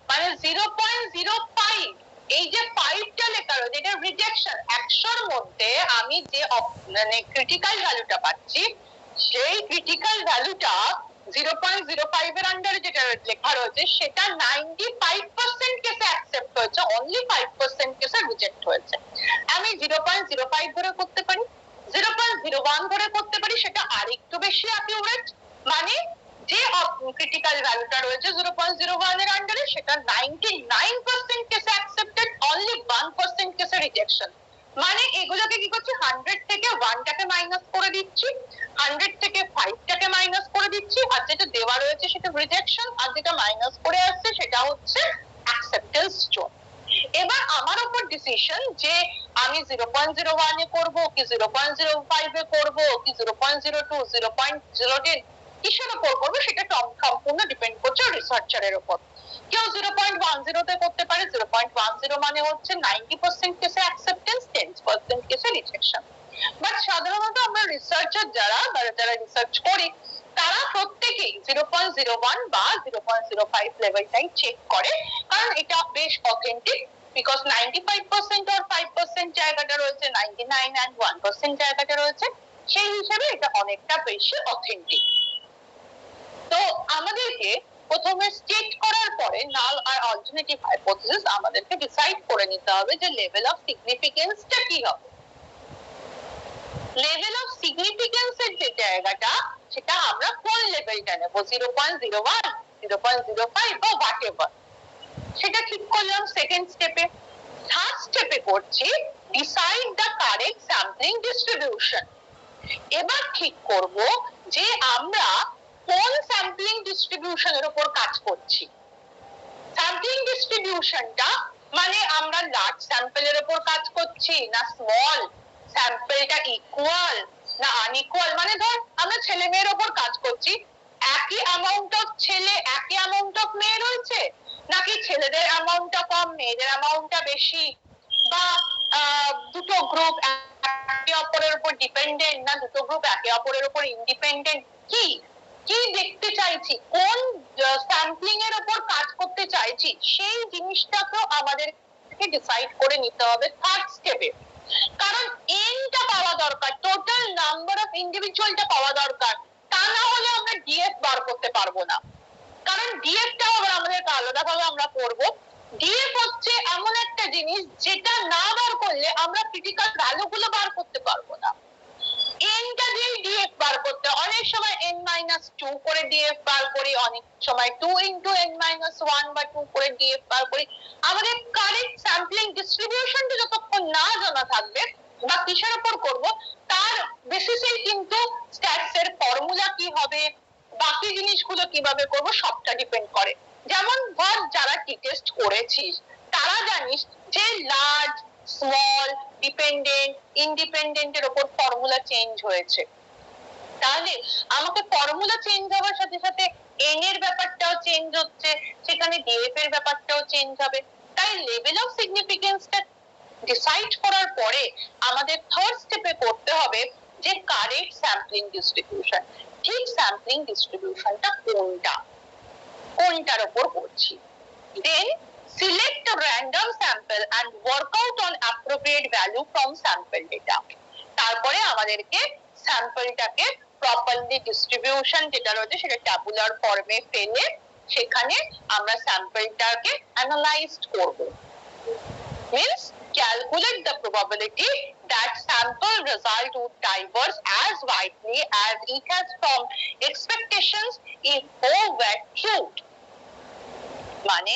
মানে 0.05, এই যে 5টা লেখা রয়েছে এটা রিজেকশন। 100 এর মধ্যে আমি যে মানে ক্রিটিক্যাল ভ্যালুটা পাচ্ছি, সেই ক্রিটিক্যাল ভ্যালুটা 0.05 এর আন্ডারে যেটা লেখা রয়েছে সেটা 95% কেসে অ্যাকসেপ্ট হয়েছে, অনলি 5% কেসে রিজেক্ট হয়েছে। আমি 0.05 ধরে করতে পারি, 0.01 ধরে করতে পারি, সেটা আরেকটু বেশি অ্যাকিউরেট। মানে যে ক্রিটিক্যাল ভ্যালুটা রয়েছে 0.01 এর আন্ডারে সেটা 99% কেসে অ্যাকসেপ্টেড, অনলি 1% কেসে রিজেকশন। মানে এগুলোকে কি করছি, 100 থেকে 1টাকে মাইনাস করে দিচ্ছি, 100 থেকে 5টাকে মাইনাস করে দিচ্ছি, আর যেটা দেওয়া রয়েছে সেটা রিজেকশন, আর যেটা মাইনাস করে আসছে সেটা হচ্ছে অ্যাকসেপ্টেন্স জোন। এবার আমার উপর ডিসিশন যে আমি 0.01 এ করব কি 0.05 এ করব কি 0.02 0.010 কিসের উপর করবো, সেটা সম্পূর্ণ ডিপেন্ড করছে রিসার্চারের উপর। কেউ 0.10 তে করতে পারে, 0.10 মানে হচ্ছে 90% কেসে অ্যাকসেপ্টেন্স, 10% কেসে রিজেকশন। বাট সাধারণত আমরা রিসার্চার যারা রিসার্চ করি তারা প্রত্যেকেই 0.01 বা 0.05 লেভেলটাই চেক করে, কারণ এটা বেশ অথেন্টিক। বিকজ 95% আর 5% জায়গাটা রয়েছে, 99 and 1% জায়গাটা রয়েছে, সেই হিসেবে এটা অনেকটা বেশি অথেন্টিক। তো আমাদেরকে প্রথমে স্টেট করার পরে নাল আর অল্টারনেটিভ হাইপোথিসিস আমাদেরকে ডিসাইড করে নিতে হবে যে লেভেল অফ সিগনিফিকেন্সটা কি হবে। লেভেল অফ সিগনিফিকেন্স এর যে জায়গাটা, সেটা আমরা কোন লেভেলটা নেব, 0.01, 0.05 বা হোয়াট এভার, সেটা ঠিক করলাম সেকেন্ড স্টেপে। থার্ড স্টেপে করছি decide the correct sampling distribution. এবার ঠিক করব যে আমরা কোন স্যাম্পলিং ডিস্ট্রিবিউশনের উপর কাজ করছি। স্যাম্পলিং ডিস্ট্রিবিউশনটা মানে আমরা লার্জ স্যাম্পলের উপর কাজ করছি না স্মল স্যাম্পলটা ইকুয়াল না আনইকুয়াল, মানে ধর আমরা ছেলে মেয়ের উপর কাজ করছি, একই অ্যামাউন্ট অফ ছেলে একই অ্যামাউন্ট অফ মেয়ে রয়েছে, নাকি ছেলেদের অ্যামাউন্টটা কম মেয়েদের অ্যামাউন্টটা বেশি, বা দুটো গ্রুপ একে অপরের উপর ডিপেন্ডেন্ট না দুটো গ্রুপ একে অপরের উপর ইন্ডিপেন্ডেন্ট, কি কি দেখতে চাইছি, কোন স্যাম্পলিং এর উপর কাজ করতে চাইছি, সেই জিনিসটাকেও আমাদেরকে ডিসাইড করে নিতে হবে থার্ড স্টেপে। কারণ এনটা পাওয়া দরকার, টোটাল নাম্বার অফ ইন্ডিভিজুয়ালটা পাওয়া দরকার, তা না হলে আমরা ডিএফ বার করতে পারবো না। কারণ ডিএফটাও আবার আমাদেরকে আলাদাভাবে আমরা করব। ডিএফ হচ্ছে এমন একটা জিনিস যেটা না বার করলে আমরা ক্রিটিক্যাল ভ্যালু গুলো বার করতে পারবো না। এনটা দিয়ে ডিএফ বার করতে অনেক সময় n-2 করে ডিএফ বার করি, অনেক সময় 2 into n-1 বা 2 করে ডিএফ বার করি। আমাদের কারেক্ট স্যাম্পলিং ডিস্ট্রিবিউশনটা যতক্ষণ না জানা থাকবে বা কিসের উপর করব তার বেসিসেই কিন্তু স্ট্যাটস এর ফর্মুলা কি হবে, বাকি জিনিসগুলো কিভাবে করব সবটা ডিপেন্ড করে। যেমন ধর যারা টি টেস্ট করেছিস তারা জানিস যে লার্জ স্মল ডিপেন্ডেন্ট ইন্ডিপেন্ডেন্ট এর উপর ফর্মুলা চেঞ্জ হয়েছে, তাহলে আমাকে ফর্মুলা চেঞ্জ হওয়ার সাথে সাথে এন এর ব্যাপারটাও চেঞ্জ হচ্ছে, সেখানে ডিএফ এর ব্যাপারটাও চেঞ্জ হবে। তাই লেভেল অফ সিগনিফিকেন্সটা ডিসাইড করার পরে আমাদের থার্ড স্টেপে করতে হবে যে কারেক্ট স্যাম্পলিং ডিস্ট্রিবিউশন। ঠিক স্যাম্পলিং ডিস্ট্রিবিউশনটা কোনটার উপর করছি। দেন select a random sample and work out on appropriate value from sample data. তারপরে আমাদেরকে স্যাম্পলটাকে প্রপারলি ডিস্ট্রিবিউশন যেটা রয়েছে সেটা ট্যাবুলার ফর্মে ফেলে সেখানে আমরা স্যাম্পলটাকে অ্যানালাইজ করব। means calculate the probability that sample result would diverge as widely as it has from expectations if all were true. মানে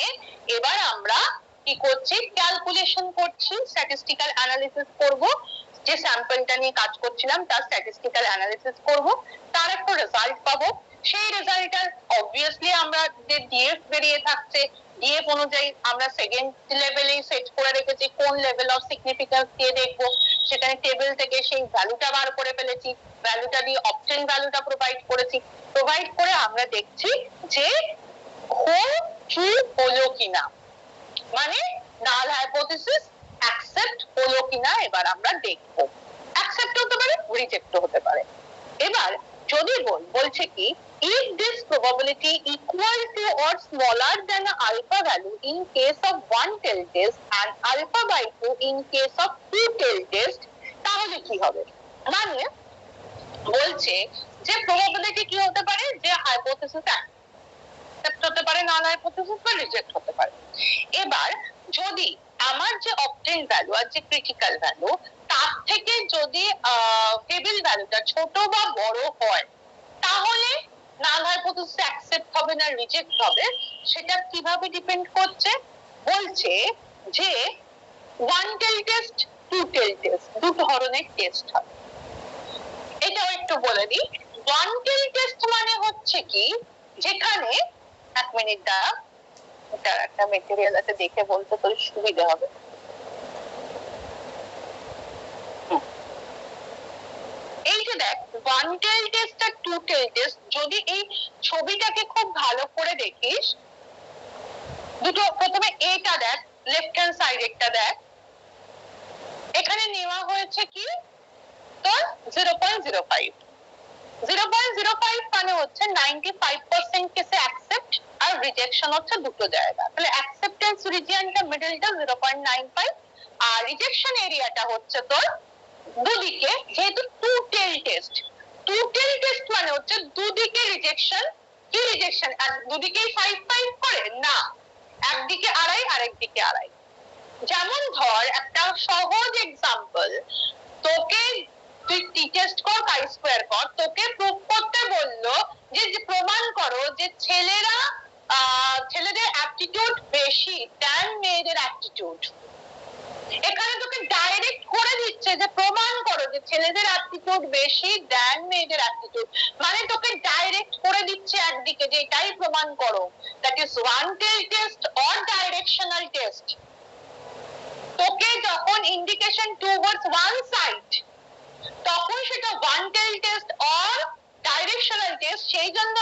এবার আমরা কি করছি, ক্যালকুলেশন করছি, স্ট্যাটিস্টিক্যাল অ্যানালিসিস করব, যে স্যাম্পলটা নিয়ে কাজ করছিলাম তার স্ট্যাটিস্টিক্যাল অ্যানালিসিস করব, তার একটা রেজাল্ট পাবো। সেই রেজাল্টটা অবভিয়াসলি আমরা যে ডিএফ বেরিয়ে থাকছে ডিএফ অনুযায়ী আমরা সেকেন্ড লেভেলে সেট করে রেখেছি কোন লেভেল অফ সিগনিফিকেন্স দিয়ে দেখবো, সেখানে টেবিল থেকে সেই ভ্যালুটা বার করে ফেলেছি, ভ্যালুটা দিয়ে অপশন ভ্যালুটা প্রোভাইড করেছি, প্রোভাইড করে আমরা দেখছি যে ট্রু হলো কিনা, মানে নাল হাইপোথিসিস অ্যাকসেপ্ট হলো কিনা এবার আমরা দেখবো। অ্যাকসেপ্ট হতে পারে, রিজেক্ট হতে পারে। এবার যদি বলছে কি if this probability equal to or smaller than a alpha value in case of one tail test and alpha by 2 in case of two tail test, তাহলে কি হবে, মানে বলছে যে probability কি হতে পারে, যে হাইপোথিসিস অ্যাকসেপ্ট হতে পারে নাল হাইপোথিসিস বা রিজেক্ট হতে পারে। এবার যদি আমার যে অবটেইন ভ্যালু আর যে ক্রিটিক্যাল ভ্যালু তার থেকে যদি টেবিল ভ্যালুটা ছোট বা বড় হয় তাহলে নাল হাইপোথিসিস অ্যাকসেপ্ট হবে না রিজেক্ট হবে, সেটা কিভাবে ডিপেন্ড করছে, বলছে যে one tail test two tail test দু ধরনের টেস্ট হয়। এটাও একটু বলে দিই, ওয়ান টেল টেস্ট মানে হচ্ছে কি, যেখানে এক মিনিট দ্বারা এটার একটা মেটেরিয়াল আছে দেখে বলতে তোর সুবিধা হবে। এই যে দেখ ওয়ান টেল টেস্ট আর টু টেল টেস্ট, যদি এই ছবিটাকে খুব ভালো করে দেখিস, দুটো প্রথমে এটা দেখ, লেফট হ্যান্ড সাইড একটা দেখ, এখানে নেওয়া হয়েছে কি তোর 0.05 0.05 মানে হচ্ছে 95% কেসে অ্যাকসেপ্ট আর রিজেকশন হচ্ছে দুটো জায়গা। তাহলে অ্যাকসেপ্টেন্স রিজিয়নটা মিডলটা 0.95 আর রিজেকশন এরিয়াটা হচ্ছে তোর দুদিকে, যেহেতু two tail test. Two tail test মানে হচ্ছে দুদিকে রিজেকশন। কি রিজেকশন? আর দুদিকেই 5 করে না, একদিকে আড়াই আরেকদিকে আড়াই। যেমন ধর একটা সহজ এক্সাম্পল, তোকে তুই টি টেস্ট কর, কাই স্কয়ার কর, তোকে প্রুভ করতে বললো যে প্রমাণ করো যে ছেলেদের অ্যাপটিটিউড বেশি দ্যান মেয়েদের অ্যাপটিটিউড। এখানে তোকে ডাইরেক্ট করে দিচ্ছে যে প্রমাণ করো যে ছেলেদের অ্যাপটিটিউড বেশি দ্যান মেয়েদের অ্যাপটিটিউড, মানে তোকে ডাইরেক্ট করে দিচ্ছে একদিকে যে এটাই প্রমাণ করো। That is one tail test or directional test. তোকে যখন ইন্ডিকেশন টুয়ার্ডস ওয়ান সাইড, তখন সেটা one tail test or directional test. সেই জন্য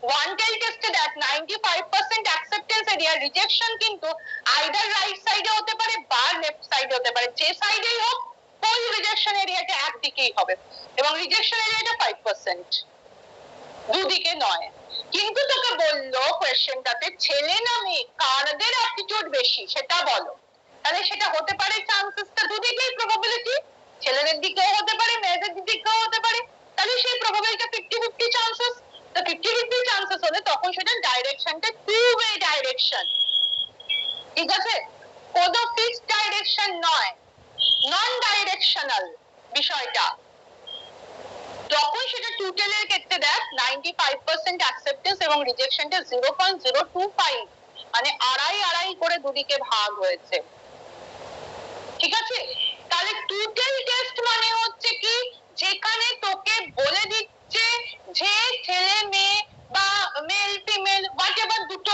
ওয়ান টেল টেস্টে দেখ 95% অ্যাকসেপ্টেন্স এরিয়া, রিজেকশন কিন্তু আইদার রাইট সাইডে হতে পারে বা লেফট সাইডে হতে পারে, যে সাইডেই হোক ফুল রিজেকশন এরিয়াটা একদিকেই হবে এবং রিজেকশন এরিয়াটা 5%, দুদিকে নয়। কিন্তু তোকে বললো কোয়েশ্চেনটাতে ছেলে না মেয়ে কাদের অ্যাপটিটিউড বেশি সেটা বলো, তাহলে সেটা হতে পারে চান্সেসটা দুদিকেই প্রবাবিলিটি, ছেলেদের দিকেও হতে পারে মেয়েদের দিকেও হতে পারে, তাহলে সেই প্রবাবিলিটি 50-50 চান্সেস। তো 50-50 চান্সেস হলে তখন সেটা ডাইরেকশনটা টু ওয়ে ডাইরেকশন, ঠিক আছে? কোনো ফিক্সড ডাইরেকশন নয়, নন ডাইরেকশনাল বিষয়টা। তখন সেটা টোটালের ক্ষেত্রে দেখ 95% অ্যাকসেপ্টেন্স এবং রিজেকশনটা 0.025, মানে আড়াই আড়াই করে দুদিকে ভাগ হয়েছে, ঠিক আছে? তাহলে টোটাল টেস্ট মানে হচ্ছে কি, যেখানে তোকে বলে দিচ্ছে যে ছেলে মেয়ে বা মেল ফিমেল হোয়াটএভার দুটো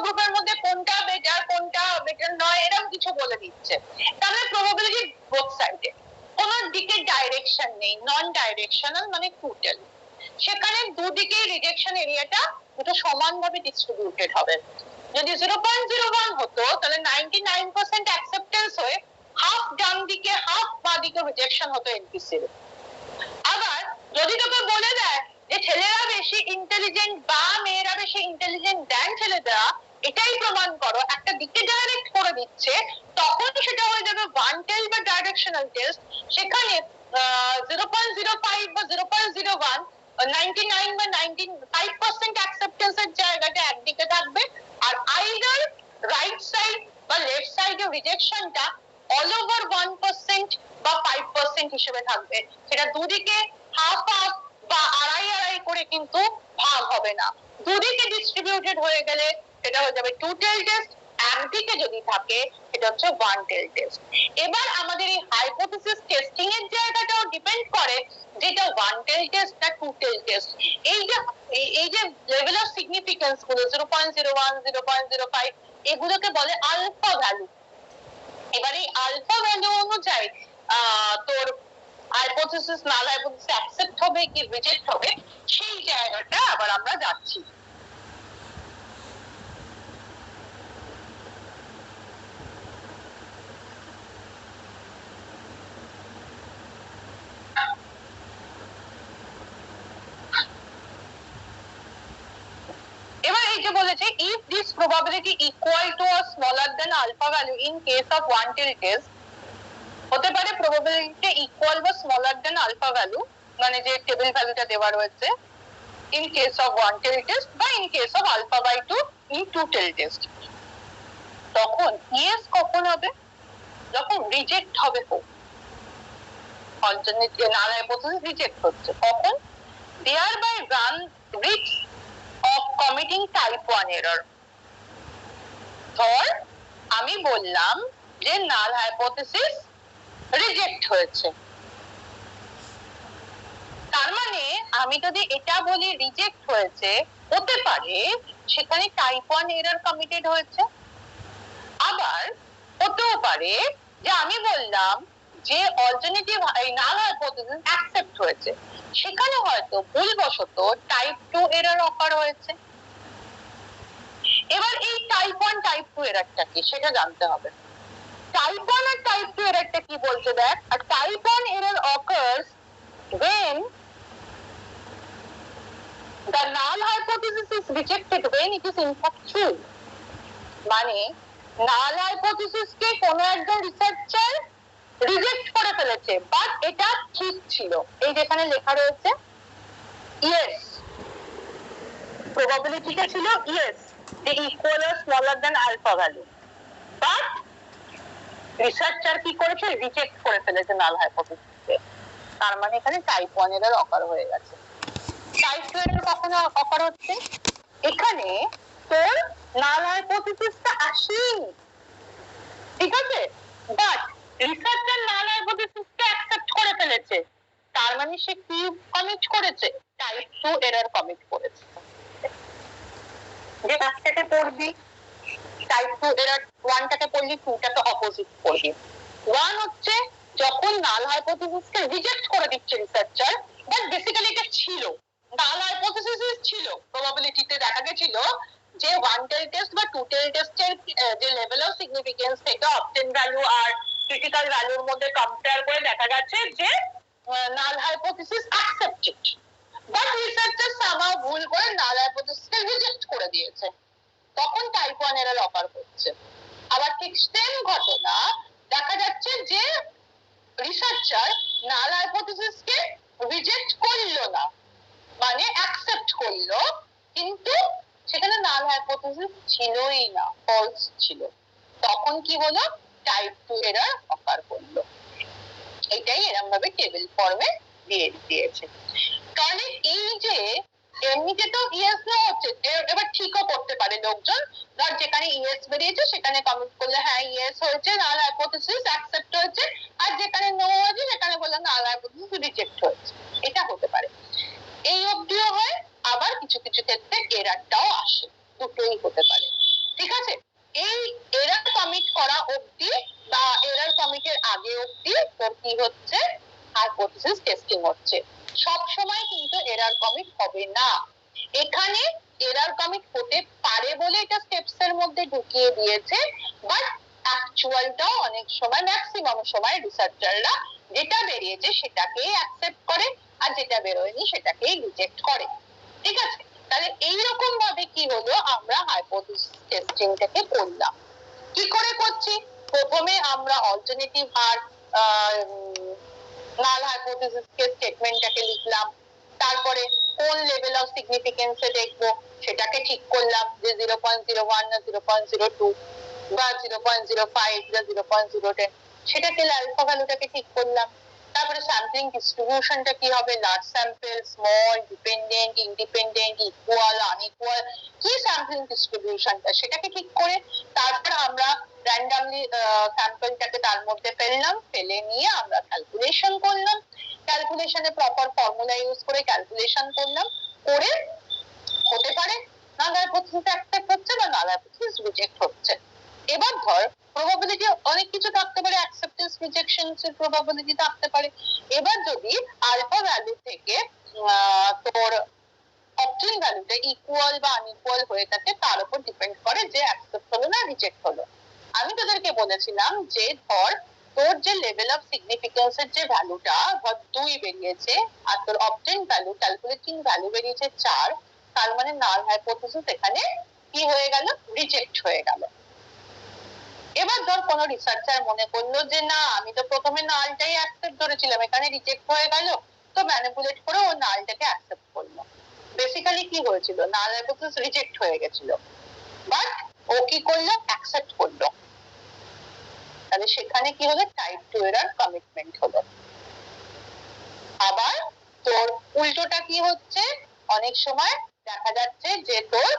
গ্রুপের মধ্যে কোনটা বেটার নয়, এরকম কিছু বলে দিচ্ছে। তাহলে প্রবাবিলিটি বোথ সাইডে, কোনো দিকে ডাইরেকশন নেই, নন ডাইরেকশনাল মানে টোটাল। সেখানে দুদিকেই রিজেকশন এরিয়াটা দুটো সমানভাবে ডিস্ট্রিবিউটেড হবে। যদি 0.01 হতো তাহলে 99% অ্যাকসেপ্টেন্স হয়ে হাফ ডান দিকে হাফ বাঁ দিকে রিজেকশন হতো এনপিসির। আবার যদি তোকে বলে দেয় যে ছেলেরা বেশি ইন্টেলিজেন্ট বা মেয়েরা বেশি ইন্টেলিজেন্ট দেন ছেলেরা, এটাই প্রমাণ করো, একটা দিকে ডাইরেক্ট করে দিচ্ছে, তখন সেটা হয়ে যাবে ওয়ান টেল বা ডাইরেকশনাল টেস্ট। সেখানে 0.05 বা 0.01, 99 বা 95% অ্যাকসেপ্টেন্সের জায়গাটা একদিকে থাকবে, আর আইদার রাইট সাইড বা লেফট সাইডে রিজেকশনটা অল ওভার 1% বা 5% হিসেবে থাকবে। সেটা দুদিকে হাফ হাফ বা আড়াই আড়াই করে কিন্তু ভাগ হবে না, দুদিকে ডিস্ট্রিবিউটেড হয়ে গেলে সেটা হয়ে যাবে টু টেল টেস্ট, একদিকে যদি থাকে সেটা হচ্ছে ওয়ান টেল টেস্ট। এবার আমাদের এই হাইপোথিসিস টেস্টিং এর জায়গাটাও ডিপেন্ড করে যেটা ওয়ান টেল টেস্ট না টু টেল টেস্ট। এই যে লেভেল অফ সিগনিফিকেন্স গুলো 0.01, 0.05, এগুলোকে বলে আলফা ভ্যালু। এবার এই আলফা ভ্যালু অনুযায়ী তোর হাইপোথিসিস নাল হাইপোথিসিস অ্যাকসেপ্ট হবে কি রিজেক্ট হবে, সেই জায়গাটা আবার আমরা যাচ্ছি। এবার এই যে বলেছে if this probability equal to or smaller than alpha value in case of one tail test, হতে পারে probability equal বা smaller than alpha value, মানে যে টেবিল ভ্যালুটা দেওয়া রয়েছে, in case of one tail test বা in case of alpha by 2 in two tail test। তখন yes কখন হবে? যখন রিজেক্ট হবে হোক, অল্টারনেট নাল হাইপোথিসিস রিজেক্ট হচ্ছে, কখন? thereby run risk of committing type 1 error। ধর আমি বললাম যে নাল হাইপোথিসিস রিজেক্ট হয়েছে, তার মানে আমি যদি এটা বলি রিজেক্ট হয়েছে, হতে পারে সেখানে টাইপ 1 এরর কমিটেড হয়েছে। আবার হতেও পারে যে আমি বললাম যে অল্টারনেটিভ নাল হাইপোথিসিস অ্যাকসেপ্ট হয়েছে, সেখানে হয়তো ভুলবশত টাইপ 2 এরর অকার হয়েছে। এবার এই টাইপ 1 টাইপ 2 এররটা কি সেটা জানতে হবে। টাইপ 1 আর টাইপ 2 এররটা কি বলছে দেখ। আর type 1 error occurs when The null hypothesis is rejected when it is in fact true. মানে null hypothesis কে কোনো একজন রিসার্চার রিজেক্ট করে ফেলেছে, বাট এটা ঠিক ছিল। এই যেখানে লেখা রয়েছে ইয়েস, প্রবাবিলিটিটা ছিল ইয়েস, যে equal or smaller than alpha value, but researcher কি করেছে, রিজেক্ট করে ফেলেছে নাল হাইপোথিসিসকে। তার মানে এখানে টাইপ 1 এরর অকার হয়ে গেছে। টাইপ 2 এরর কখন অকার হচ্ছে, এখানে তোর নাল হাইপোথিসিসটা আসেনি, ঠিক আছে, বাট রিসার্চার নাল হাইপোথিসিসকে অ্যাকসেপ্ট করে ফেলেছে। তার মানে সে কি কমিট করেছে, টাইপ 2 এরর কমিট করেছে। যে কাজটাকে পড়বি, টাইপ 2 এরর 1 টাকে পড়লি, 2 টাকে অপোজিট পড়বি। 1 হচ্ছে যখন নাল হাইপোথিসিসকে রিজেক্ট করে দিচ্ছে রিসার্চার, বাট বেসিক্যালি এটা ছিল, নাল হাইপোথিসিস ছিল। প্রবাবিলিটিতে দেখা গেছিল যে 1 টেল টেস্ট বা 2 টেল টেস্টের যে লেভেল অফ সিগনিফিকেন্স থেকে অবটেন ভ্যালু আর ক্রিটিক্যাল ভ্যালুর মধ্যে কম্পেয়ার করে দেখা গেছে যে null hypothesis accepted, but researcher somehow ভুল করে নাল হাইপোথিসিসকে রিজেক্ট করে দিয়েছে, তখন টাইপ 1 এরর অকার হচ্ছে। আবার ঠিক সেম ঘটনা দেখা যাচ্ছে যে রিসার্চার নাল হাইপোথিসিসকে রিজেক্ট করলো না, মানে অ্যাকসেপ্ট করলো, কিন্তু সেখানে নাল হাইপোথিসিস ছিলই না, ফলস ছিল, তখন কি হলো, টাইপ 2 এরর অকার করলো। এটাই এরকম ভাবে টেবিল ফর্মে দিয়ে দিয়েছে। তাহলে এই যে এমনিতে তো ইয়েস নো হচ্ছে, এবার ঠিকও করতে পারে লোকজন, ধর যেখানে ইয়েস বেরিয়েছে সেখানে কমেন্ট করলে হ্যাঁ ইয়েস হয়েছে, নাল হাইপোথিসিস অ্যাকসেপ্ট হয়েছে, আর যেখানে নো হয়েছে সেখানে বললে নাল হাইপোথিসিস রিজেক্ট হয়েছে, এটা হতে পারে। এই অবধিও হয়, আবার কিছু কিছু ক্ষেত্রে এরারটাও আসে, দুটোই হতে পারে, ঠিক আছে। এই এরার কমিট করা অবধি বা এরার কমিটের আগে অবধি তোর কি হচ্ছে, হাইপোথিসিস টেস্টিং হচ্ছে। সব সময় কিন্তু এরার কমিট হবে না, এখানে এরার কমিট হতে পারে বলে এটা স্টেপস এর মধ্যে ঢুকিয়ে দিয়েছে, বাট অ্যাকচুয়ালটাও অনেক সময়, ম্যাক্সিমাম সময় রিসার্চাররা যেটা বেরিয়েছে সেটাকেই অ্যাকসেপ্ট করে, আর যেটা বেরোয়নি সেটাকেই রিজেক্ট করে, ঠিক আছে। তাহলে এইরকম ভাবে কি হলো, আমরা হাইপোথিসিস টেস্টিংটাকে করলাম। কি করে করছি, প্রথমে আমরা অল্টারনেটিভ আর নাল হাইপোথিসিস কে স্টেটমেন্টটাকে লিখলাম, তারপরে কোন লেভেল অফ সিগনিফিকেন্স এ দেখবো সেটাকে ঠিক করলাম, যে 0.01 না 0.02 বা 0.05 বা 0.010, সেটাকে আলফা ভ্যালুটাকে ঠিক করলাম। তারপরে স্যাম্পলিং ডিস্ট্রিবিউশনটা কি হবে, large sample, small, dependent, independent, equal, unequal, কি স্যাম্পলিং ডিস্ট্রিবিউশনটা সেটাকে ঠিক করে তারপর আমরা র্যান্ডমলি স্যাম্পলটাকে তার মধ্যে ফেললাম, ফেলে নিয়ে আমরা ক্যালকুলেশন করলাম, ক্যালকুলেশনে প্রপার ফর্মুলা ইউজ করে ক্যালকুলেশন করলাম, করে হতে পারে নাল হাইপোথিসিস অ্যাকসেপ্ট হচ্ছে বা নাল হাইপোথিসিস রিজেক্ট হচ্ছে। এবার ধর প্রবাবিলিটি অনেক কিছু থাকতে পারে, অ্যাকসেপ্টেন্স রিজেকশনস এর প্রবাবিলিটি থাকতে পারে। এবার যদি আলফা ভ্যালু থেকে তোর অপটিন ভ্যালুটা ইকুয়াল বা আনইকুয়াল হয়ে থাকে, তার উপর ডিপেন্ড করে যে অ্যাকসেপ্ট হলো না রিজেক্ট হলো। আমি তোদেরকে বলেছিলাম যে ধর তোর যে লেভেল অফ সিগনিফিকেন্স এর যে ভ্যালুটা ধর 2 বেরিয়েছে, আর তোর অপটেন ভ্যালু, ক্যালকুলেটিং ভ্যালু বেরিয়েছে 4, তার মানে নাল হাইপোথিসিস এখানে কি হয়ে গেল, রিজেক্ট হয়ে গেল। এবার ধর কোন রিসার্চার মনে করলো যে না আমি তো প্রথমে নালটাই অ্যাকসেপ্ট ধরেছিলাম, এখানে রিজেক্ট হয়ে গেল, তো ম্যানিপুলেট করে ও নালটাকে অ্যাকসেপ্ট করলো। বেসিক্যালি কি হয়েছিল, নাল হাইপোথিসিস রিজেক্ট হয়ে গেছিল, বাট ও কি করলো, অ্যাকসেপ্ট করলো। তাহলে সেখানে কি হলো, টাইপ 2 এরর কমিটমেন্ট হলো। আবার তোর উল্টোটা কি হচ্ছে, অনেক সময় দেখা যাচ্ছে যে তোর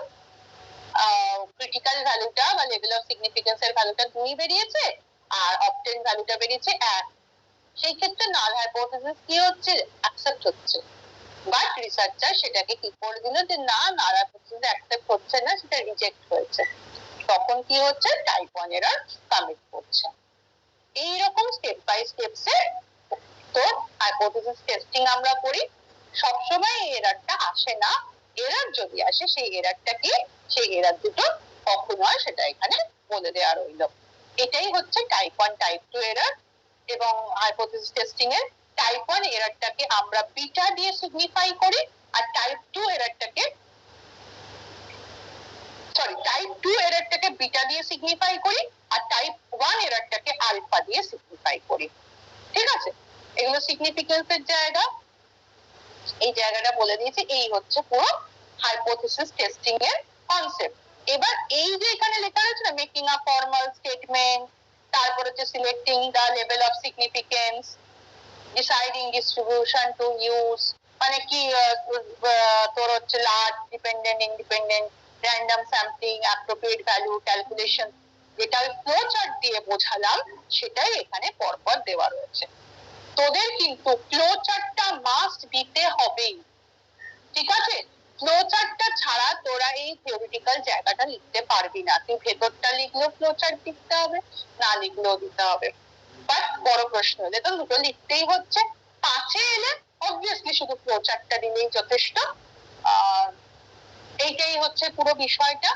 ক্রিটিক্যাল ভ্যালুটা বা লেভেল অফ সিগনিফিকেন্স এর ভ্যালুটা 2 বেরিয়েছে, আর অপটেন ভ্যালুটা বেরিয়েছে 1, সেই ক্ষেত্রে নাল হাইপোথিসিস কি হচ্ছে, অ্যাকসেপ্ট হচ্ছে, বাট রিসার্চার সেটাকে কি করে দিল যে না নাল হাইপোথিসিস অ্যাকসেপ্ট হচ্ছে না, সেটা রিজেক্ট হয়েছে, তখন কি হচ্ছে, টাইপ 1 এরর কমিট করছে। এইরকম স্টেপ বাই স্টেপসে তো হাইপোথিসিস টেস্টিং আমরা করি। সবসময় এই এরারটা আসে না, এরার যদি আসে সেই এরারটা কি, সেই এরার দুটো কখন হয় সেটা এখানে বলে দেওয়া রইলো। এটাই হচ্ছে টাইপ 1 টাইপ 2 এরার। এবং হাইপোথিসিস টেস্টিং এর টাইপ 1 এরারটাকে আমরা বিটা দিয়ে সিগনিফাই করি, আর টাইপ 2 এররটাকে বিটা দিয়ে সিগনিফাই করি, আর টাইপ 1 এররটাকে আলফা দিয়ে সিগনিফাই করি। ঠিক আছে, এগুলো সিগনিফিকেন্সের জায়গা। এই জায়গাটা বলে দিয়েছি, এই হচ্ছে পুরো হাইপোথিসিস টেস্টিং এর কনসেপ্ট। এবার এই যে এখানে লেখা রয়েছে না, মেকিং আ ফর্মাল স্টেটমেন্ট, তারপর হচ্ছে selecting the level of significance, deciding distribution to use, মানে কি তোর হচ্ছে large, dependent, independent, random sampling, appropriate value calculation, যেটা আমি ফ্লো চার্ট দিয়ে বোঝালাম সেটাই এখানে পরপর দেওয়া রয়েছে। তোদের কিন্তু ফ্লো চার্টটা মাস্ট দিতে হবেই, ঠিক আছে? ফ্লো চার্টটা ছাড়া তোরা এই থিওরিটিক্যাল জায়গাটা লিখতে পারবি না। তুই ভেতরটা লিখলেও ফ্লো চার্ট লিখতে হবে, না লিখলেও দিতে হবে। বাট বড় প্রশ্ন হলে তো দুটো লিখতেই হচ্ছে। 5 এ এলে অবভিয়াসলি শুধু ফ্লো চার্টটা দিলেই যথেষ্ট। এইটাই হচ্ছে পুরো বিষয়টা।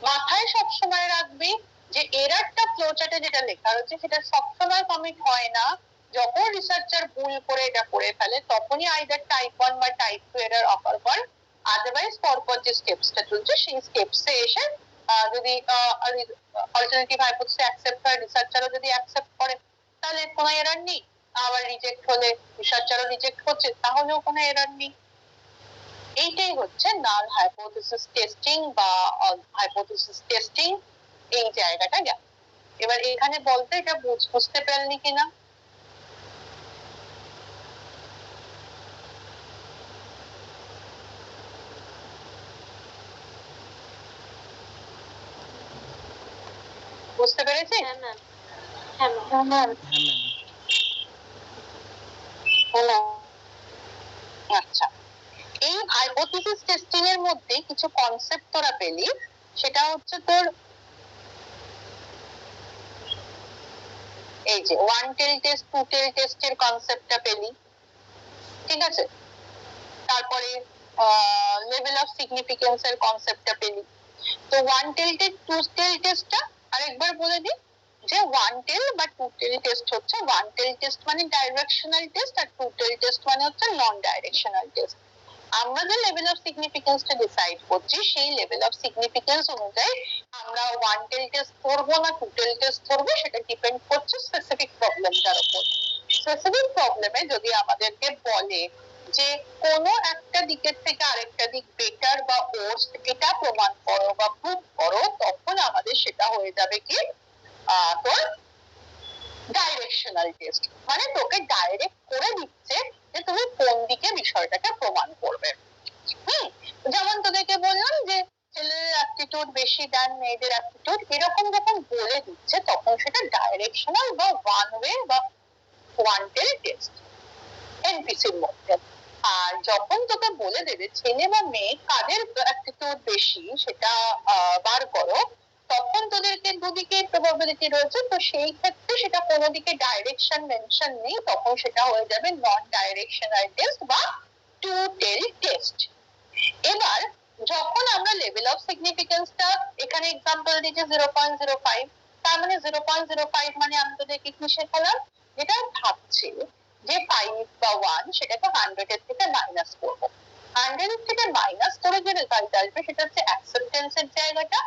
মাথায় সবসময় রাখবি যে এররটা ফ্লো চার্টে যেটা লেখা রয়েছে সেটা সবসময় কমিট হয় না। যখন রিসার্চার ভুল করে এটা করে ফেলে তখনই আইদার টাইপ 1 বা টাইপ 2 এরর অফার করে। আদারওয়াইজ পরপর যে স্টেপসটা চলছে সেই স্টেপসে এসে যদি অল্টারনেটিভ হাইপোথিসিস অ্যাকসেপ্ট হয়, রিসার্চারও যদি অ্যাকসেপ্ট করে তাহলে কোনো এরর নেই। আবার রিজেক্ট হলে, রিসার্চারও রিজেক্ট করছে তাহলেও কোনো এরর নেই। এইটাই হচ্ছে নাল হাইপোথিসিস টেস্টিং বা হাইপোথিসিস টেস্টিং, এই জায়গাটা গেল। এবার এখানে বলতে এটা বুঝতে পারলি কিনা? বুঝতে পেরেছি? হ্যাঁ ম্যাম, হ্যাঁ ম্যাম। আচ্ছা, এই হাইপোথিসিস টেস্টিং এর মধ্যে কিছু কনসেপ্ট তোরা পেলি, সেটা হচ্ছে তোর এই যে one tail test, two tail টেস্টের কনসেপ্টটা পেলি, ঠিক আছে? তারপরে লেভেল অফ সিগনিফিকেন্স এর কনসেপ্টটা পেলি। তো one tail test, two tail টেস্টটা আরেকবার বলে দিই যে ওয়ান টেল বা টু টেল টেস্ট হচ্ছে, ওয়ান টেল টেস্ট মানে ডাইরেকশনাল টেস্ট আর টু টেল টেস্ট মানে হচ্ছে নন ডাইরেকশনাল টেস্ট। আমরা যে লেভেল অফ সিগনিফিকেন্সটা ডিসাইড করছি সেই লেভেল অফ সিগনিফিকেন্স অনুযায়ী আমরা ওয়ান টেল টেস্ট করবো না টু টেল টেস্ট করবো সেটা ডিপেন্ড করছে স্পেসিফিক প্রবলেমটার উপর। স্পেসিফিক প্রবলেমে যদি আমাদেরকে বলে যে কোনো একটা দিকের থেকে আরেকটা দিক বেটার বা ওয়ার্স্ট এটা প্রমাণ করো বা প্রুভ করো, তখন আমাদের সেটা হয়ে যাবে কি তোর ডাইরেকশনাল টেস্ট। মানে তোকে ডাইরেক্ট করে দিচ্ছে যে তুমি কোন দিকে বিষয়টাকে প্রমাণ করবে। যেমন তোদেরকে বললাম যে ছেলেদের অ্যাপটিটিউড বেশি দেন মেয়েদের অ্যাপটিটিউড, এরকম যখন বলে দিচ্ছে তখন সেটা ডাইরেকশনাল বা ওয়ান ওয়ে বা ওয়ান টেল টেস্ট এনপিসির মধ্যে। আর যখন তোকে বলে দেবে ছেলে বা মেয়ে কাদের অ্যাপটিটিউড বেশি সেটা বার করো, তখন তোদেরকে দুদিকে প্রবাবিলিটি রয়েছে, তো সেই ক্ষেত্রে সেটা কোনো দিকে ডাইরেকশন মেনশন নেই, তখন সেটা হয়ে যাবে নন ডাইরেকশনাল টেস্ট বা টু টেল টেস্ট। এবার যখন আমরা লেভেল অফ সিগনিফিকেন্সটা এখানে এক্সাম্পল দিয়েছি 0.05, তার মানে 0.05 মানে আমি তোদেরকে কি শেখালাম, যেটা থাকছে যে 5 বা 1 সেটাকে 100 এর থেকে মাইনাস করবো। 100 এর থেকে মাইনাস করে যে রেজাল্ট আসবে সেটা হচ্ছে অ্যাকসেপ্টেন্সের জায়গাটা,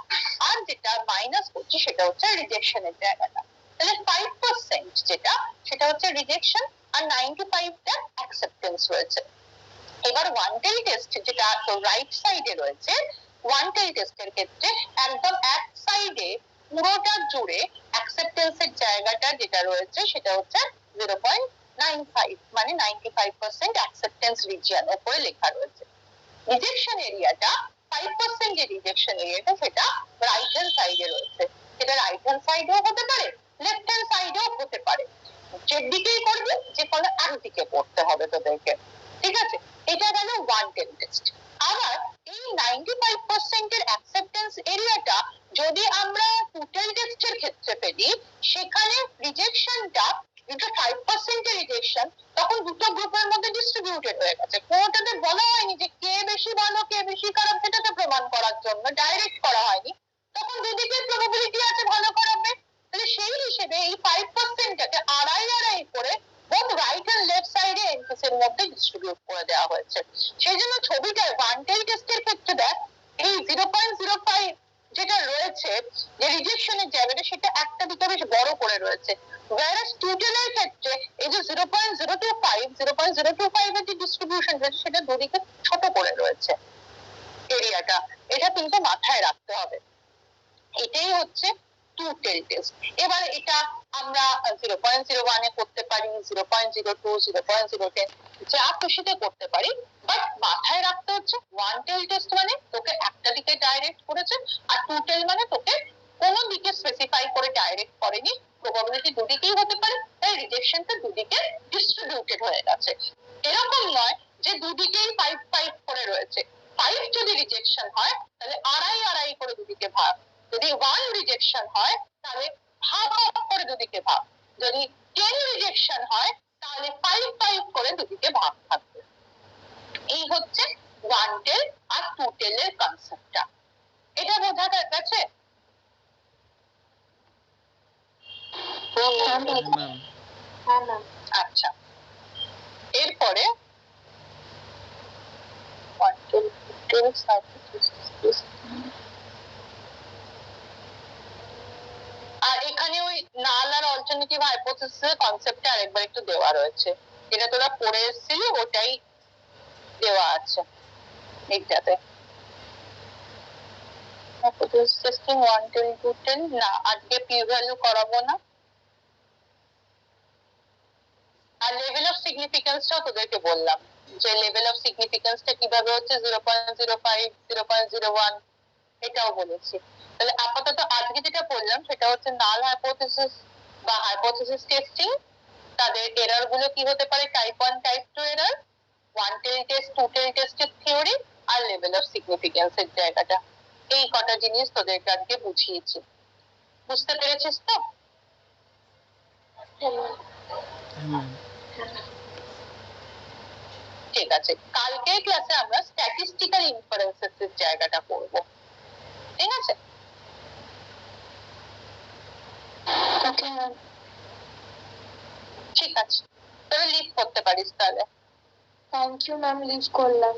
আর যেটা মাইনাস করছি সেটা হচ্ছে রিজেকশনের জায়গাটা। তাহলে 5% যেটা সেটা হচ্ছে রিজেকশন আর 95টা অ্যাকসেপ্টেন্স রয়েছে। এবার ওয়ান টেল টেস্ট যেটা রাইট সাইডে রয়েছে, ওয়ান টেল টেস্টের ক্ষেত্রে একদম এক সাইডে পুরোটা জুড়ে অ্যাকসেপ্টেন্সের জায়গাটা যেটা রয়েছে সেটা হচ্ছে 0.95, মানে 95% অ্যাকসেপ্টেন্স রিজিয়ন উপরে লেখা রয়েছে। রিজেকশন এরিয়াটা 5% যে রিজেকশন এরিয়াটা সেটা রাইট হ্যান্ড সাইডে রয়েছে। সেটা রাইট হ্যান্ড সাইডেও হতে পারে, লেফট হ্যান্ড সাইডেও হতে পারে, যেদিকেই করবে যে কোনো একদিকে পড়তে হবে তোদেরকে, ঠিক আছে? এটা গেল ওয়ান টেল টেস্ট। আবার এই 95% এর অ্যাকসেপ্টেন্স এরিয়াটা যদি আমরা টু টেল টেস্টের ক্ষেত্রে পেলি, সেখানে রিজেকশনটা যেটা 5% এর রিজেকশন, তখন দুটো গ্রুপের মধ্যে ডিস্ট্রিবিউটেড হয়ে গেছে। কোনোটাতে বলা হয়নি যে কে বেশি ভালো কে বেশি খারাপ, সেটাকে প্রমাণ করার জন্য ডাইরেক্ট করা হয়নি, তখন দুদিকের প্রবাবিলিটি আছে ভালো খারাপের। তাহলে সেই হিসেবে এই 5%টাকে আড়াই আড়াই করে বোথ রাইট এন্ড লেফট সাইডে এন্ট্রিস এর মধ্যে ডিস্ট্রিবিউট করে দেওয়া হয়েছে। সেই জন্য ছবিটা ওয়ান টেল টেস্টের ক্ষেত্রে দেখ এই 0.05 যেটা রয়েছে যে রিজেকশনের জায়গাটা সেটা একটা দিকে বেশ বড় করে রয়েছে, whereas টোটালের ক্ষেত্রে এই যে 0.025 এর যে ডিস্ট্রিবিউশন রয়েছে সেটা দুদিকে ছোট করে রয়েছে এরিয়াটা। এটা কিন্তু মাথায় রাখতে হবে। এটাই হচ্ছে টু টেল টেস্ট। এবার এটা আমরা 0.01 এ করতে পারি, 0.02, 0.010 যা খুশিতে করতে পারি, বাট মাথায় রাখতে হচ্ছে ওয়ান টেল টেস্ট মানে তোকে একটা দিকে ডাইরেক্ট করেছে, আর টু টেল মানে তোকে কোনো দিকে স্পেসিফাই করে ডাইরেক্ট করেনি, প্রবাবিলিটি দুদিকেই হতে পারে, তাই রিজেকশনটা দুদিকে ডিস্ট্রিবিউটেড হয়ে গেছে। এরকম নয় যে দুদিকেই 5 করে রয়েছে। 5 যদি রিজেকশন হয় তাহলে আড়াই করে দুদিকে ভাগ, যদি 1 রিজেকশন হয় তাহলে হাফ করে দুদিকে ভাগ, যদি 10 রিজেকশন হয় তাহলে 5 করে দুদিকে ভাগ থাকবে। এই হচ্ছে ওয়ান টেল আর টু টেলের কনসেপ্টটা। এটা বোঝা গেছে? আচ্ছা, এরপরে আর এখানে ওই নাল আর অল্টারনেটিভ হাইপোথিসিসের কনসেপ্টটা আরেকবার একটু দেওয়া রয়েছে, যেটা তোরা পড়ে এসেছিলি ওটাই দেওয়া আছে এইটাতে। hypothesis testing 1 till 2 না, আজকে p value করাবো না। আর লেভেল অফ সিগনিফিকেন্সটাও তোদেরকে বললাম যে লেভেল অফ সিগনিফিকেন্সটা কিভাবে হচ্ছে 0.05, 0.01 এটাও বলেছি। তাহলে আপাতত আজকে যেটা বললাম সেটা হচ্ছে নাল হাইপোথিসিস বা হাইপোথিসিস টেস্টিং, তাদের এরর গুলো কি হতে পারে, type 1, type 2 error, one tail test, two tail টেস্টের থিওরি আর লেভেল অফ সিগনিফিকেন্স এর জায়গাটা, এই কটা জিনিস তোদেরকে আজকে বুঝিয়েছি। বুঝতে পেরেছিস তো? ঠিক আছে, কালকে ক্লাসে আমরা স্ট্যাটিস্টিক্যাল ইনফারেন্সেস এর জায়গাটা করব, ঠিক আছে? ঠিক আছে, তোরা লিভ করতে পারিস তাহলে। থ্যাংক ইউ ম্যাম, লিভ করলাম।